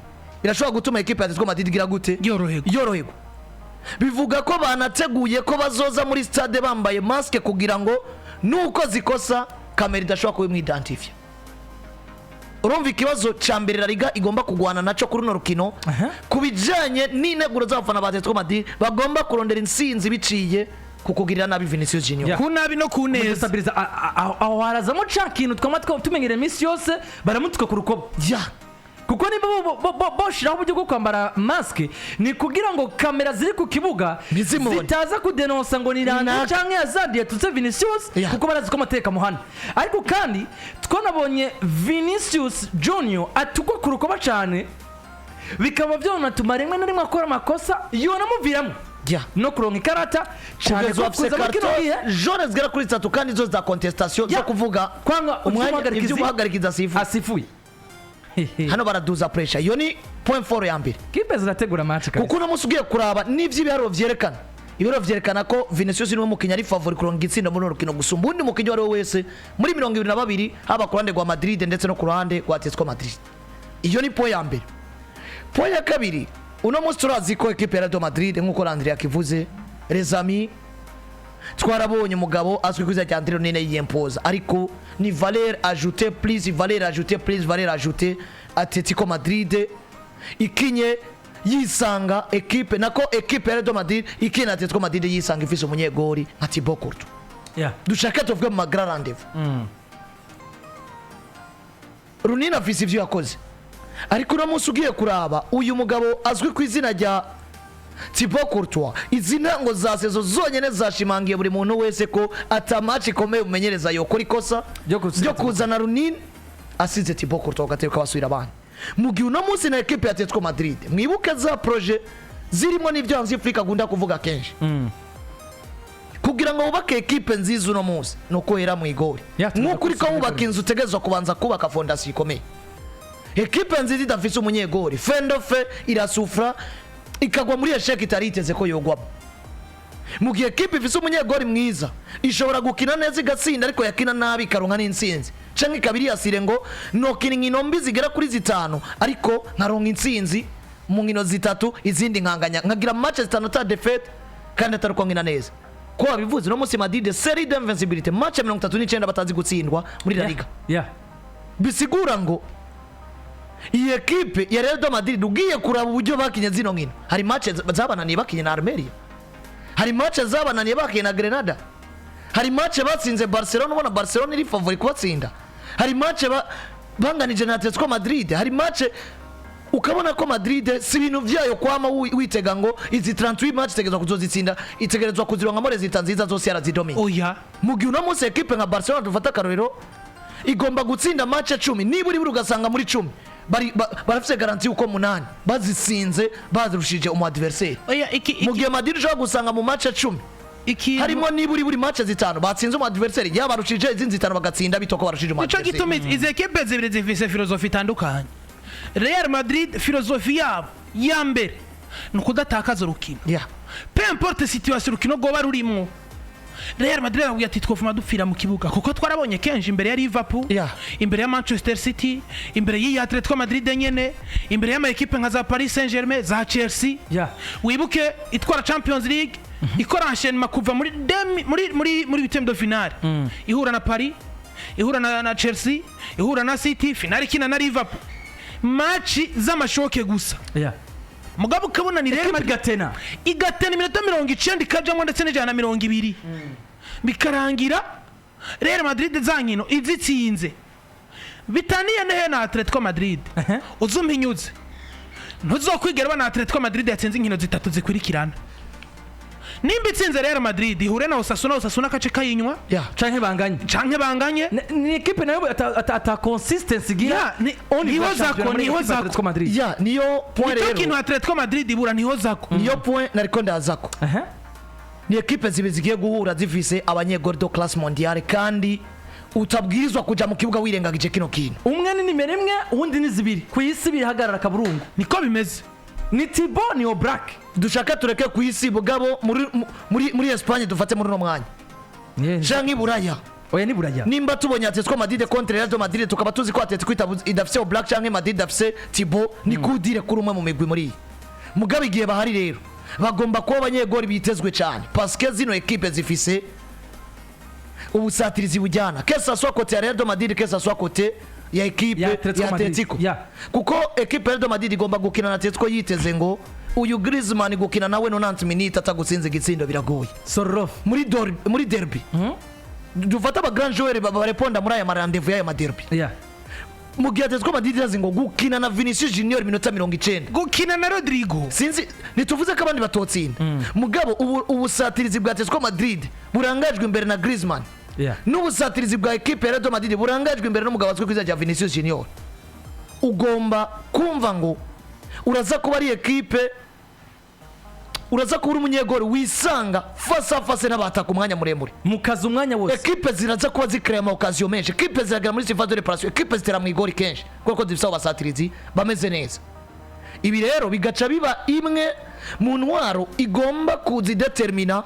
irashobora gutuma equipe ya Atletico Madrid igira gute yoroherwa bivuga ko banateguye ko bazoza muri stade bambaye maske kugira ngo nuko zikosa kamera idashobora kubimwidentify urumva ikibazo ca mbere La Liga igomba kugwana naco kuri no rukino kubijanye n'integuro z'abafana ba Atletico Madrid bagomba kurondera insinzi biciye kukugirira nabi Vinicius Junior kunabi no kuneza aho harazamo ca kintu twama tumenyere iminsi yose baramutuka ku rukoba kuko niba boshiraho uburyo bwo kwambara maske ni kugira ngo kamera ziri ku kibuga Ntizimubone. zitaza kudenonsa ngo ni Rando Naka. canke yazadiye tutse Vinicius Yeah. kuko barazi ko amateka muhana ariko kandi twanabonye Vinicius Junior atukwa ku rukoba cyane bikaba byonatuma rimwe na rimwe akora amakosa yonamuviramo Yeah. no kuronka ikarata cyane kugeza ko afise kuza muri karto kino gihe jone zigera kuri 3 kandi zo za contestation zo Yeah. kuvuga kwanga umwanya ibyo guhagarikiza sifu asifuye hano baraduza pressure iyo ni point 4 ya mbere kipe zirategura match kabisa kuko uno ugiye kuraba n'ivy'ibiharo vyerekana ibiro vyerekana ko Vinicius niwe mukinya ari favori kuronka igitsindo muri rukino gusumba undi mukinya wari wese muri 22 haba ku ruhande rwa Madrid ndetse no ku ruhande rwa Atletico Madrid. Iyo ni point ya mbere. Point ya kabiri uno munsi turazi ko equipe ya Real Madrid nkuko Andrea kivuze les amis twarabonye umugabo azwi kwiza cya Andrea nene yimpoza ariko ni valeur ajoutée plus valeur ajoutée plus valeur ajoutée Atletico Madrid ikinye yisanga equipe nako equipe ya Real Madrid ikina Atletico Madrid yisanga ifise umunyegori nka Thibaut Courtois. yeah Dushaka tuvuge mu grand rendez-vous. Runina afise ivyo yakoze ariko uno munsi ugiye kuraba uyu mugabo azwi ku izina rya Thibaut Courtois izina ngo za sezo zonyene zashimangiye buri muntu wese ko atamaci ikomeye umenyereza yokora ikosa ryo kuzana Runina asize Thibaut Courtois gateka basubira abandi mu gihe uno munsi na equipe ya Atletico Madrid mwibuke za projet zirimo n'ivyo hanze Afrika gunda kuvuga kenshi kugira ngo ubake equipe nziza uno munsi nuko era mu igori nkuko uriko wubaka inzu utegezwa kubanza kubaka fondation ikomeye equipe nziza idafise umunyegori fendofe irasufra ikagwa muri esheki itariteze ko yogwamo mu gihe equipe ifise umunyegori mwiza ishobora gukina neza igatsinda ariko yakina nabi ikaronka n'intsinzi canke kabiri yasire ngo nokina inkino mbi zigera kuri 5 ariko nkaronka intsinzi mu nkino 3 izindi nkanganya nkagira match 5 ta defeat kandi ataruko nkina neza ko abivuze no munsi Madrid série d'invincibilité match 39 batazi gutsindwa muri La Liga yeah bisigura ngo iyi equipe ya Real Madrid ugiye kuraba uburyo bakinye zino nkino hari match zabananiye bakinye na Almeria hari match zabananiye bakinye na Granada hari match batsinze Barcelona ubona Barcelona iri favori kubatsinda hari match banganije na Atletico Madrid hari match ukabona ko Madrid si ibintu vyayo kwama witega ngo izi 38 match tegezwa kuzozitsinda itegerezwa kuzironka more zitanziza zose yarazidomine oya mu gihe uno munsi equipe nka Barcelona dufata karorero igomba gutsinda match 10 niburi buri ugasanga muri 10 barafise garanti uko 8 bazisinze bazirushije umu adversaire oya mu gihe Madrid jo gusanga mu match 10 harimo niburi buri match 5 batsinze umu adversaire yabarushije izindi 5 bagatsinda bitoko barushije umu adversaire ico gituma izi equipe zibiri zifise filosofi itandukanye Real Madrid filosofi yabo ya mbere nukudatakaza urukino yeah peu importe situation urukino goba rurimo Real Madrid avuga ati twofuma dupfira mu kibuga kuko twarabonye kenshi imbere ya Liverpool yeah imbere ya Manchester City imbere ya Atletico Madrid nyene imbere ya equipe nka za Paris Saint-Germain za Chelsea yeah wibuke itwara Champions League ikora enchaînement kuva muri huitième de finale ihura na Paris ihura na Chelsea ihura na City finale kina na Liverpool match z'amashoke gusa yeah mugabo ukabona ni Real Madrid igatena iminota 90 ikajamwo ndetse n'ijana 200 bikarangira Real Madrid zankino izitsinze bitaniye nehe na Atletico Madrid uzumpinyuze ntuzokwigera bana Atletico Madrid yatsinze inkino 3 zikurikirana nimba itsinze Real Madrid ihure na Osasuna kace kayinywa yeah canke banganye ni equipe nayo ata consistency gira niho zako Madrid yeah niyo point rero rero kintu Atletico Madrid ibura niho zako niyo point nariko ndazako ni equipe zibizigiye guhura zifise abanyegori do classe mondiale kandi utabwirizwa kuja mu kibuga wirengagije kino kintu umwe ni nimero imwe uwundi ni zibiri ku isi bihagarara kaburungu niko bimeze ni Thibaut ni Oblak dushaka tureke ku isi bugabo muri Espagne dufate muri no mwanya canke Buraya oya ni Buraya nimba tubonye Atletico Madrid contre Real Madrid tukaba tuzi ko Atletico idafise Oblak canke Madrid idafise Thibaut ni kudire kuri umwe mu migwi muri mugabe igihe bahari rero bagomba kuba abanyegori bitezwe cyane parce que zino equipe zifise ubusatirizi bujyana kesa soit côté Real Madrid kesa soit côté ya equipe ya Atletico kuko equipe ya Real Madrid igomba gukina na Atletico yiteze ngo uyu Griezmann gukina nawe 90 minutes atagutsinze igitsindo biragoye Sorrof muri derby dufata aba grand joueur bareponda muri aya rendez-vous ya derby mu gihe Atletico Madrid irazi ngo gukina na Vinicius Junior minota 90 gukina na Rodrigo sinzi nituvuze ko abandi batotsinda mugabo ubusatirizi bwa Atletico Madrid burangajwe imbere na Griezmann n'ubusatirizi bwa equipe ya Real Madrid burangajwe imbere n'umugabo azwi kwiza cya Vinicius Junior ugomba kumva ngo uraza kuba ari equipe uraza kuba umunyegori wisanga face à face n'abataka umwanya muremure mukaza umwanya wose equipe ziraza kuba zikrea ama occasion menshi equipe ziragera muri surface de réparation equipe zitera mu igori kenshi kuko zifite abasatirizi bameze neza ibi rero bigaca biba imwe mu ntwaro igomba kuzidetermina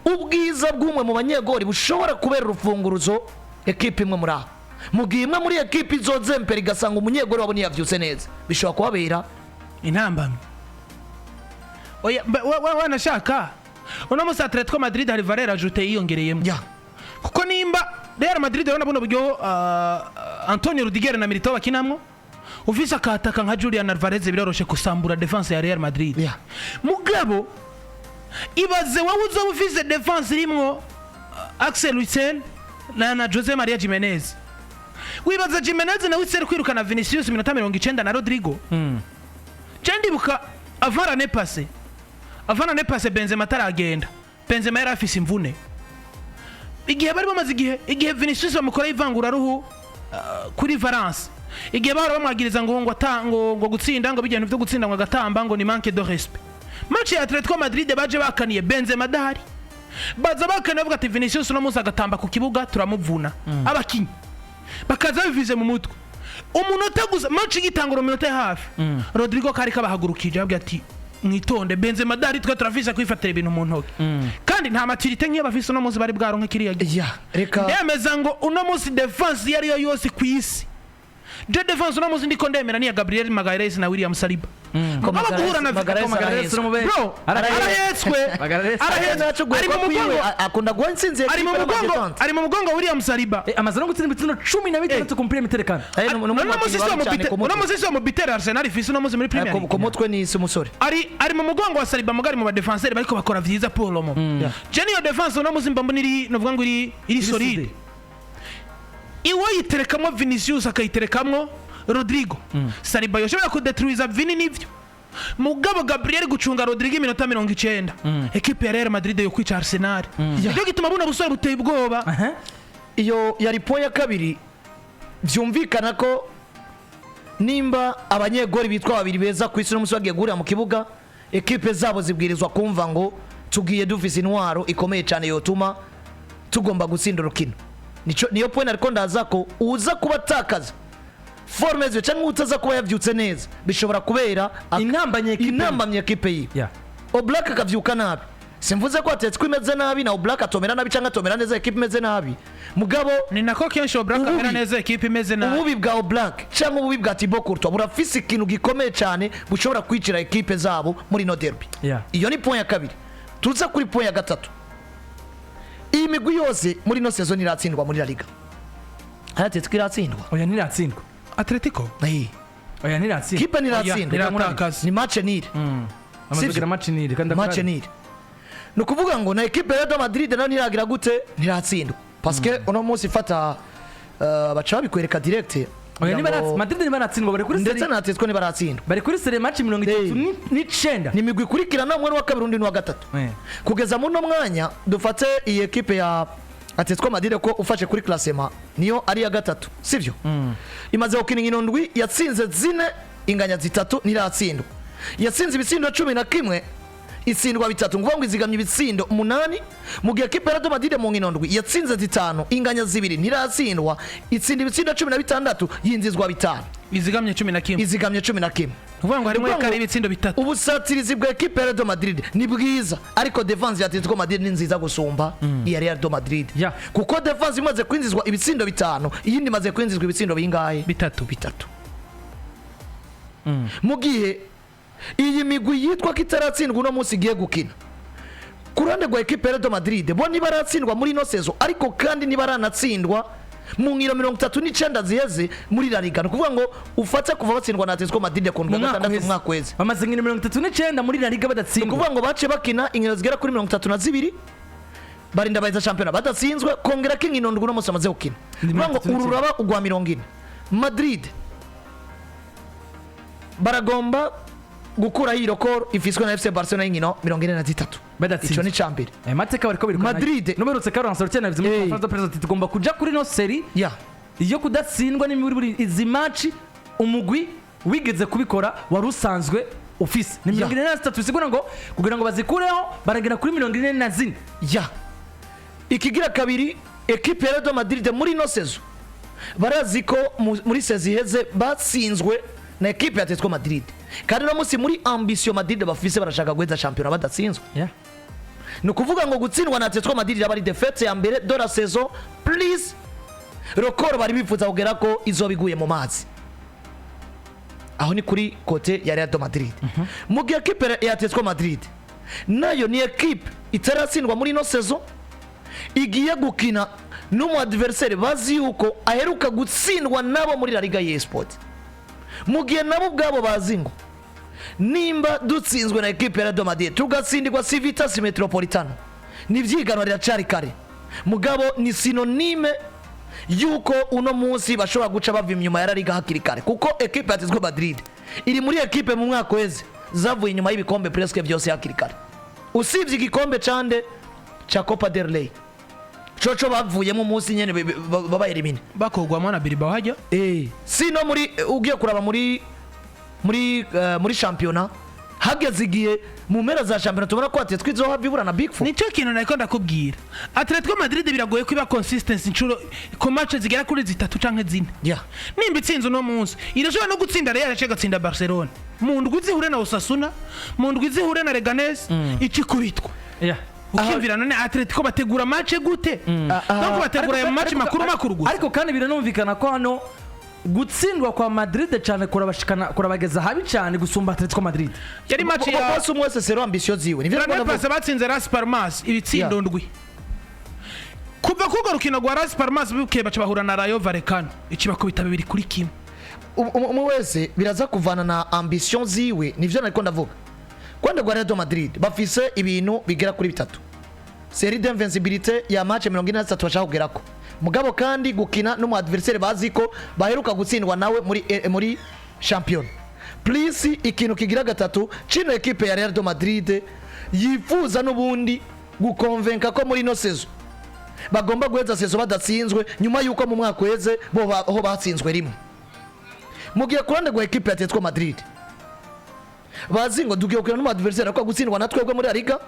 ubwiza bw'umwe mu banyegori bushobora kubera urufunguruzo equipe imwe muri aho mu gihe imwe muri equipe izozempera igasanga umunyegori wabo ntiyavyutse neza bishobora kubabera intambamye. Oya wanashaka uno musi Atletico Madrid hari Valera ajute yiyongereyemo kuko nimba Real Madrid yabona buno buryo Antonio Rudiger na Militao bakinamwo ufise akataka nka Julian Alvarez biroroshe kusambura defense ya Real Madrid mugabo ibaze wowe uzoba ufise defense irimwo Axel Witsel na Jose Maria Jimenez wibaza Jimenez na Witsel kwirukana Vinicius minota 90 na Rodrigo Chandibuka avara ne passe Benzema taragenda Benzema yari afise imvune igihe bari bamaze igihe Vinicius bamukora ivangura ruhu kuri Valence igihe bari bamwagiriza ngo gutsinda ngo bijyana byo gutsinda ngo agatamba ngo ni manque de respect match ya Atletico Madrid baje bakaniye Benzema dahari baza bakaniye bavuga ati Vinicius no musa agatamba ku kibuga turamuvuna abakinyi bakaza bivize mu mutwe umunota gusa match igitangura minota hafi Rodrigo kari kabahagurukije abwira ati mwitonde Benzema dahari twe turafisha kwifatira ibintu mu ntoki kandi nta matirite nk'iyo bafise uno munsi bari bwaronke kiriya reka yemeza ngo uno munsi defense yari yo yose ku isi je defense uno munsi ndiko ndemera ni ya Gabriel Magalhaes na William Saliba baba guhura na Magalhaes bro arahetswe akunda guhansinze ari mu mugongo William Saliba amaze no gutsinda ibitino 16 ku Premier Miterekano uno munsi so mu bitera Arsenal ifise uno munsi muri Premier League ku mutwe ni isi umusore ari mu mugongo wa Saliba mugari mu ba defenseur bariko bakora vyiza pour le moment Genio defense uno munsi mbambo niri novuga ngo iri solide iwo yiterekamwo Vinicius akayiterekamwo Rodrigo Saliba yoshobora kudetruiza Vini nivyo mugabo Gabriel gucunga Rodrigo iminota 90 equipe ya Real Madrid yo kwica Arsenal ibyo gituma buno busore buteye ubwoba iyo yari point ya kabiri byumvikana ko nimba abanyegori bitwa babiri beza ku isi no musi gurira mu kibuga equipe zabo zibwirizwa kumva ngo tugiye dufise intwaro ikomeye cyane yotuma tugomba gutsinda urukino niyo point ariko ndaza ko uza kuba takaza forme zo cyangwa utaza kuba yavyutse neza bishobora kubera intambamye equipe yi Oblak akavyuka nabi simvuze ko Atletico imeze nabi na Oblak atomera nabi cyangwa atomera neza equipe imeze nabi mugabo ni nako kenshi Oblak amera neza equipe imeze nabi ububi bwa Oblak cyangwa ububi bwa Thibaut Courtois burafise ikintu gikomeye cyane bushobora kwicira equipe zabo muri no derby iyo ni point ya kabiri tuza kuri point ya gatatu iyi migwi yose muri no season iratsindwa muri La Liga Atletico iratsindwa oya ntiratsindwa Atletico oya ntiratsindwa kipe ntiratsindwa ni match nil amazugira match nil kandi match nil no kuvuga ngo na equipe ya Real Madrid nayo ntiragira gute ntiratsindwa parce que uno munsi fata bacha bikwereka direct oya ni Madrid ni baratsindwa bari kuri ndetse na Atletico ni baratsindwa bari kuri sere match 39 ni migwi kurikirana umwe wa kabiri undi wa gatatu kugeza mu no mwanya dufate iyi equipe ya Atletico Madrid ko ufashe kuri classement niyo ari ya gatatu sivyo imaze gukina inkino ndwi yatsinze zine inganya zitatu niratsindwa yatsinze ibitsindo 11 itsindwa bitatu ngo izigamye ibitsindo 8 mu gihe equipe ya Real Madrid mu nkino ndwi yatsinze zitanu inganya zibiri niratsindwa itsinda ibitsindo 16 yinzizwa bitanu izigamye 11 uvuga ngo harimo kare ibitsindo bitatu ubusatirizi bwa equipe ya Real Madrid ni bwiza ariko defense ya Atletico Madrid ni nziza gusumba iya Real Madrid kuko defense imaze kwinzizwa ibitsindo bitanu iyindi imaze kwinzizwa ibitsindo bingahe bitatu mu gihe iyi migwi yitwa kitaratsindwa uno munsi giye gukina kurande rwa equipe ya Real Madrid bo ni baratsindwa muri no season ariko kandi ni baranatsindwa mu nkino 39 ziheze muri La Liga kuvuga ngo ufata kuva batsindwa na Atletico Madrid ku ndwa gatandatu mwaka kwezi bamaze nkino 39 muri La Liga badatsindwa kuvuga ngo bace bakina inkino zigera kuri 32 barinda bayiza championnat badatsinzwe kongera ko inkino ndwi no munsi amaze gukina kuvuga ngo ururaba ugwa 40 Madrid baragomba gukura hii rekord ifiswe na FC Barcelona y'inkino 43 Badatsinze. ico ni cambere amateka bariko birukana Madrid. numerutse Carlos Ancelotti nabize muri conference de presse ati tugomba kuja kuri no seri ya iyo kudatsindwa n'imiburi izi match umugwi wigeze kubikora wari usanzwe office ni 43 bisigura ngo kugira ngo bazikureho baragera kuri 44 ya ikigira kabiri equipe ya Real Madrid muri no sezo barazi ko muri sezi heze batsinzwe na equipe ya Atletico Madrid kandi no musi muri ambition Madrid bafise barashaka guheza champion badatsinzwe yeah. ni ukuvuga ngo gutsindwa na Atletico Madrid yaba ari defete ya mbere de la saison please record bari bifuza kugera ko izobiguye mu mazi aho ni kuri kote ya Real Madrid mu gihe equipe ya Atletico Madrid nayo ni equipe itaratsindwa muri no saison igiye gukina n'umu adversaire bazi yuko aheruka gutsindwa nabo muri La Liga y'Esport mu gihe nabo ubwabo bazi ngo nimba dutsinzwe na equipe ya Real Madrid tugatsindirwa Civitas Metropolitano ni vyiganwa riracari kare mugabo ni synonyme yuko uno munsi bashobora guca bava inyuma ya La Liga hakiri kare kuko equipe ya Atletico Madrid iri muri equipe mu mwaka weze zavuye inyuma y'ibikombe presque byose hakiri kare usibye igikombe cande cha Copa del Rey coco bavuyemo munsi nyene babaye elimine bakogwamo na Bilbao hajya sino muri ugiye kuraba muri championnat hageze igihe mu mpera za championnat tubona ko Atletico izohava ibura na Big Four nico kintu nariko ndakubwira Atletico Madrid biragoye ko iba consistency incuro ku match zigera kuri 3 canke 4 yeah. nimba itsinze no munsi irashobora no gutsinda Real cyo gatsinda Barcelona mu ndwi zihure na Osasuna mu ndwi zihure na Leganés ikikubitwa yeah. ukimvira none Atletico bategura match gute donc bategura ayo match makuru gusa ariko kandi biranumvikana ko hano gutsindwa kwa Madrid cyane kurabageza habi cyane gusumba Atletico Madrid yari match ya bose umwese zero ambition ziwe ni vile bose batsinze Las Palmas ibitsindo ndwi kuva kugo rukino rwa Las Palmas buke baca bahura na Rayo Vallecano ikibakubita 2-1 umwe wese biraza kuvana na ambition ziwe nivyo nariko ndavuga kwanda gwa Real Madrid bafise ibintu bigera kuri 3 série d'invincibilité ya match 43 bashaka kugerako mugabo kandi gukina no mu adversaire baziko baheruka gutsindwa nawe muri champion please ikintu kigira gatatu cino equipe ya Real Madrid yifuza nubundi gukonvenka ko muri no saison bagomba guheza saison badatsinzwe nyuma yuko mu mwaka weze bo ho batsinzwe rimwe mugiye kurande gwa equipe ya Atletico Madrid bazi ngo dugiye gukina no adversaire ko gutsindwa na twebwe muri La Liga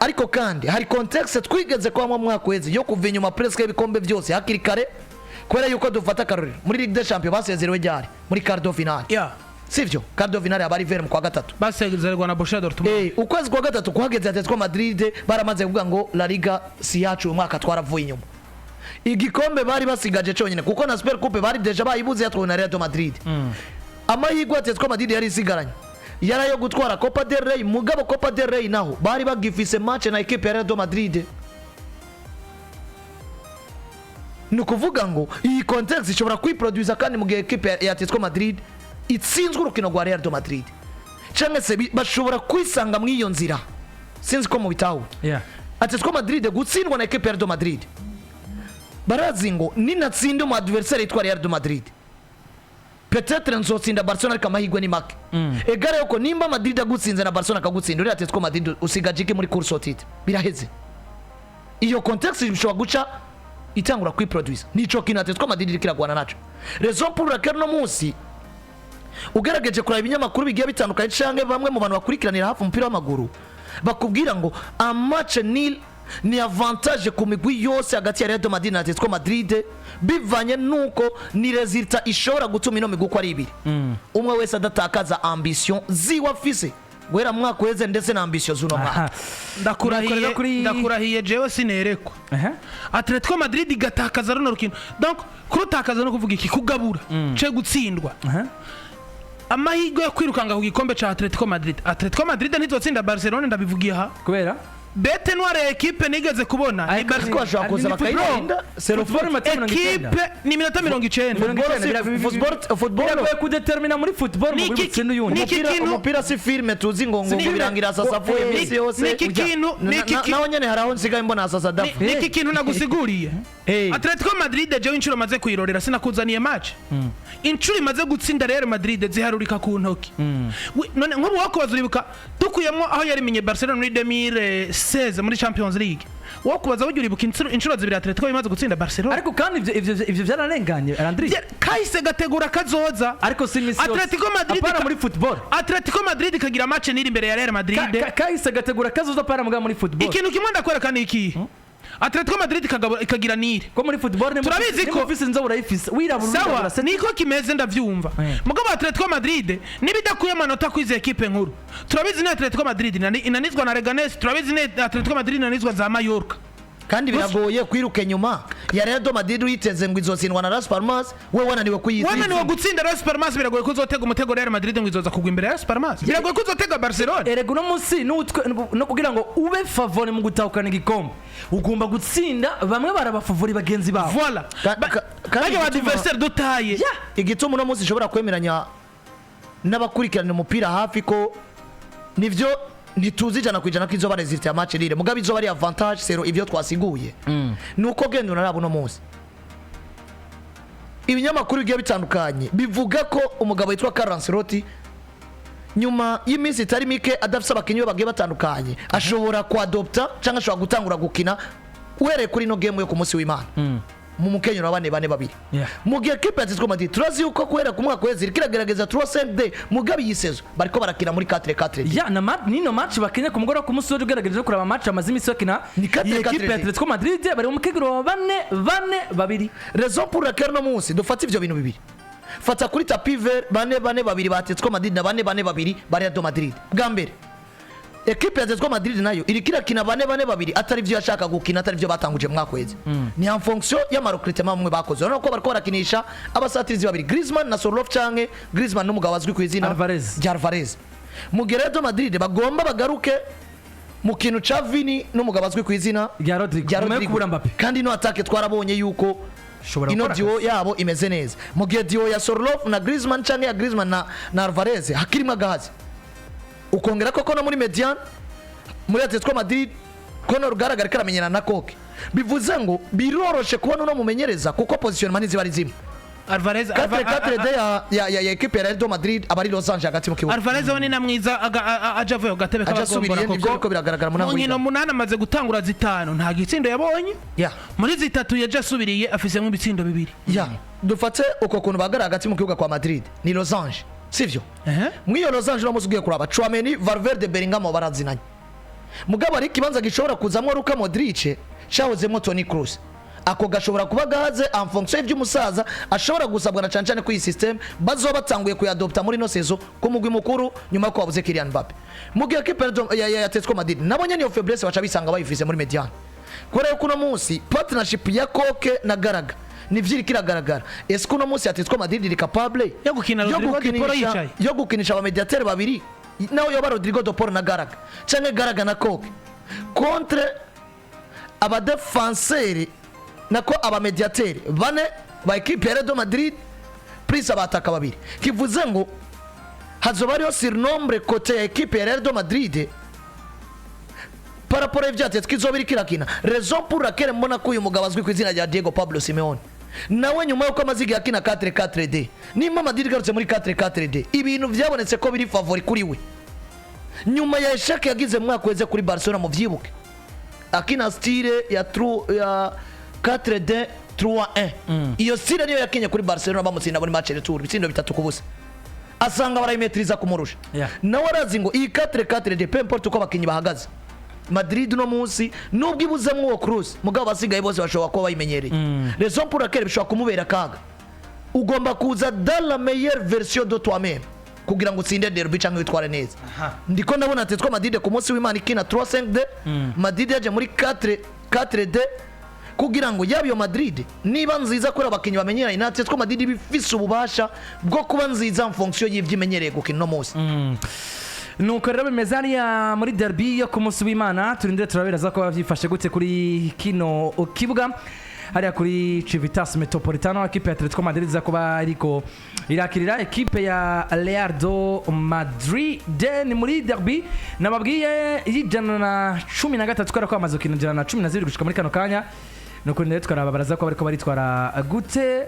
ariko kandi hari context twigeze kwa mu mwaka weze yo kuva inyuma presque ibikombe byose hakiri kare kwera yuko dufata karori muri Ligue des Champions basezerewe ryari muri quart de finale yeah. sivyo quart de finale abari verme kwa gatatu basezererwa na Borussia Dortmund ukwezi kwa gatatu kuhageze Atletico Madrid baramaze kuvuga ngo La Liga si yacu umwaka twaravuye inyuma igikombe bari basigaje cyonyine kuko na Super Coupe bari deja bayibuze yatwawe na Real Madrid amahirwe Atletico Madrid yari isigaranye yarayo gutwara Copa del Rey mugabo Copa del Rey naho bari bagifise match na equipe ya Real Madrid nukuvuga ngo iyi context ishobora kwiproduce kandi mu gihe equipe ya Atletico Madrid itsinzwe urukino rwa Real Madrid cyangwa se bashobora kwisanga mu iyo nzira sinzi ko mu bitaho yeah. Atletico Madrid gutsindwa na equipe ya Real Madrid barazi ngo ninatsinda mu adversaire yitwa Real Madrid peut-être nzotsinda Barcelona ariko amahirwe ni make egare yuko nimba Madrid agutsinze na Barcelona akagutsinda uri Atletico Madrid usigajike muri course au titre biraheze iyo context bishobora guca itangura kwiproduce nico kintu Atletico Madrid kiragwana naco raison pour laquelle no munsi ugerageje kuraba ibinyamakuru bigiye bitandukanye canke bamwe mu bantu bakurikiranira hafi umupira w'amaguru bakubwira ngo a match nil ni avantage ku migwi yose hagati ya Real Madrid na Atletico Madrid bivanye nuko ni resultat ishobora gutuma ino migwi ko ari ibiri umwe wese adatakaza ambition ziwa fise gwera mwaka weze ndetse na ambition zuno mwaka ndakurahiye jewe sinerekwa Atletico Madrid igatakaza runo rukino donc kurutakaza no kuvuga iki kugabura ce gutsindwa amahirwe yo kwirukanga ku gikombe ca Atletico Madrid ntizotsinda Barcelona ndabivugiye ha kubera bete noire ya ekipe nigeze kubona ni Ariko ariko bashobora kuza bakayirinda football mu matsinda 90. ekipe ni minota 90 football biragoye kudetermina muri football mu Niki- gutsinda uyundi niki- kintu- umupira si filime tuzi ngo Sinime- birangira sasa vuye Eh, iminsi yose niki ujya- kintu- na- niki na- ki- naho nyene haraho nsigaye mbona sasa dafu niki kintu nagusiguriye Eh. Atletico Madrid jewe inshuro maze kuyirorera sinakuzaniye match inshuro imaze gutsinda Real Madrid ziharurika ku ntoki none nk'ubu wakubaza uribuka dukuyemo aho yarimenye Barcelona muri 2016 muri Champions League wakubaza burya uribuka inshuro zibiri Atletico imaze gutsinda Barcelona ariko kandi ivyo byararenganye Andri kahise gategura kazoza ariko si imisi yose Atletico Madrid apana muri football Atletico Madrid ikagira match niri imbere ya Real Madrid kahise gategura kazoza apana muga muri football ikintu kimwe ndakwereka ni iki Atletico Madrid ikagira nire ko muri football ni Turabizi ko- ofisi nzo urayifise wirabura sawa niko kimeze ndavyumva mugabo Atletico Madrid nibidakuye amanota kwize ekipe nkuru turabizi ni Atletico Madrid inanizwa na Leganes turabizi ni Atletico Madrid inanizwa za Mallorca kandi biragoye kwiruka inyuma ya Real Madrid uyiteze ngo izosindwa na Las Palmas we wananiwe kuyitsinda wananiwe gutsinda Las Palmas biragoye ko uzotega umutego Real Madrid ngo izoza kugwa imbere ya Las Palmas biragoye ko uzotega Barcelona erega uno munsi no kugira ngo ube favori mu gutahukana igikombe ugomba gutsinda bamwe barabafavori bagenzi babo voilà kandi bajya ba igituma- adversaire dutaye igituma uno munsi ishobora kwemeranya n'abakurikirana umupira hafi ko nivyo ntituzi ijana ku ijana ko izoba result ya match rire mugabe izoba ari avantage zero ivyo twasiguye nuko genda unaraba uno munsi ibinyamakuru bigiye bitandukanye bivuga ko umugabo witwa Carlo Ancelotti nyuma y'iminsi itari mike adafise abakinyi be bagiye batandukanye ashobora kuadopta cyangwa ashobora gutangura gukina uhereye kuri no game yo ku munsi w'Imana mu mukenyero bane babiri Yeah. mu gihe kipe ya Atletico Madrid turazi yuko kuhera ku mwaka w'eziri kiragerageza 3-5 mugabe yisezo bariko barakina muri 4-4 ya na nino match bakenya ku mugoroba ku munsi w'ejo ugerageje kuraba match amaze imisi bakina Ni 4-4. ekipe ya Atletico Madrid bari mu kigero wa bane babiri raison pour laquelle no munsi dufata ivyo bintu bibiri fata kuri tapi vert bane babiri ba Atletico Madrid na bane babiri ba Real Madrid bwa mbere ekipe ya Atletico Madrid nayo irikira kina bane babiri atari vyo yashaka gukina atari vyo batanguje mwaka weze ni en fonction ya recrutement mwe bakoze urabona ko bariko barakinisha abasatirizi babiri Griezmann na Sorloth canke Griezmann n'umugabo azwi ku izina Alvarez mu gihe Real Madrid bagomba bagaruke mu kintu ca Vini n'umugabo azwi ku izina rya Rodrigo nyuma yo kubura Mbappe kandi no attaque twarabonye yuko Shobora ino gukora duo yabo imeze neza mu gihe duo ya Sorloth na Griezmann canke ya Griezmann na Alvarez hakirimo agahazi ukongera koko no muri median muri Atletico Madrid kono rugaragara karamenyana na Koke bivuze ngo biroroshe kubona no mumenyereza kuko positionnement ziba ari zimwe Alvarez 4-4 ya equipe ya Real Madrid abari Los Angeles hagati mu kibuga Alvarez we ni namwiza aja vuyo gatebe ajasubiriye nivyo biko biragaragara mu nkino nangwa munana amaze gutangura zitanu nta gitsindo yabonye ya muri zitatu yaje asubiriye afise nk'ibitsindo bibiri ya dufate uko kuntu bagara hagati mu kibuga kwa Madrid ni Los Angeles sivyo mwiyo Los Angeles no musugiye kuraba Tchouaméni Valverde Bellingham barazinanye mugabo ari kibanza gishobora kuzamwo Luka Modric cyahozemo Toni Kroos ako gashobora kuba gahaze en fonction y'umusaza ashobora gusabwa na cancane ku iyi system bazo batanguye kuyadopta muri no sezo ku mugwi mukuru nyuma ko wabuze Kylian Mbappe mu gihe kipe ya Atletico Madrid nabonye niyo faiblesse bacha bisanga bayifise muri median kore ko no munsi partnership ya Koke na Garaga nivyiri kiragaragara ese kuno munsi Atletico Madrid iri capable yo gukina Rodrigo de Paul yicaye yo gukinisha aba mediateur babiri nawe yoba Rodrigo de Paul na Garaga canke Garaga na Koke contre aba defenseur nako aba mediateur bane ba equipe ya Real Madrid plus abataka babiri kivuze ngo hazoba ariho surnombre côté ya equipe ya Real Madrid par rapport à Yifatiye twizobiri kirakina raison pour laquelle mbona ko uyu mugabo azwi ku izina rya Diego Pablo Simeone nawe nyuma yuko amaziga yakina 4-4-2 nimba Madrid garutse muri 4-4-2 ibintu byabonetse ko biri favori kuri we nyuma ya eshake yagize mwaka weze kuri Barcelona mu vyibuke akina style ya 4-2-3-1 iyo style niyo yakinye kuri Barcelona bamutsinda muri match retour bitsindo 3-0 asanga barayimetriza kumurusha nawe arazi ngo iyi 4-4-2 peu importe uko abakinyi bahagaze Madrid no munsi nubwo ibuzemwo uwo Kroos mugabo basigaye bose bashobora kuba bayimenyereye raison pour laquelle bishobora kumubera kaga ugomba kuza dans la meilleure version de toi-même kugira ngo utsinde derby cyangwa witware neza ndiko ndabona Atletico Madrid ku munsi w'Imana ikina 3-5-2 Madrid yaje muri 4-4-2 kugira ngo yabiyo Madrid niba nziza kuri abakinyi bamenyeranye na Atletico Madrid bifise ububasha bwo kuba nziza en fonction y'ivyimenyereye gukina no munsi nuko rero bimeze hariya muri derby yo ku munsi w'Imana turindire turaberaza ko bavyifashe gute kuri kino kibuga hariya kuri Civitas Metropolitano equipe ya Atletico Madrid za kuba ariko irakirira equipe ya Real Madrid ni muri derby nababwiye y'ijana na 13 twara ko amaze kinjana na 12 gushika muri kano kanya nuko ndetse twarababaraza ko bariko baritwara gute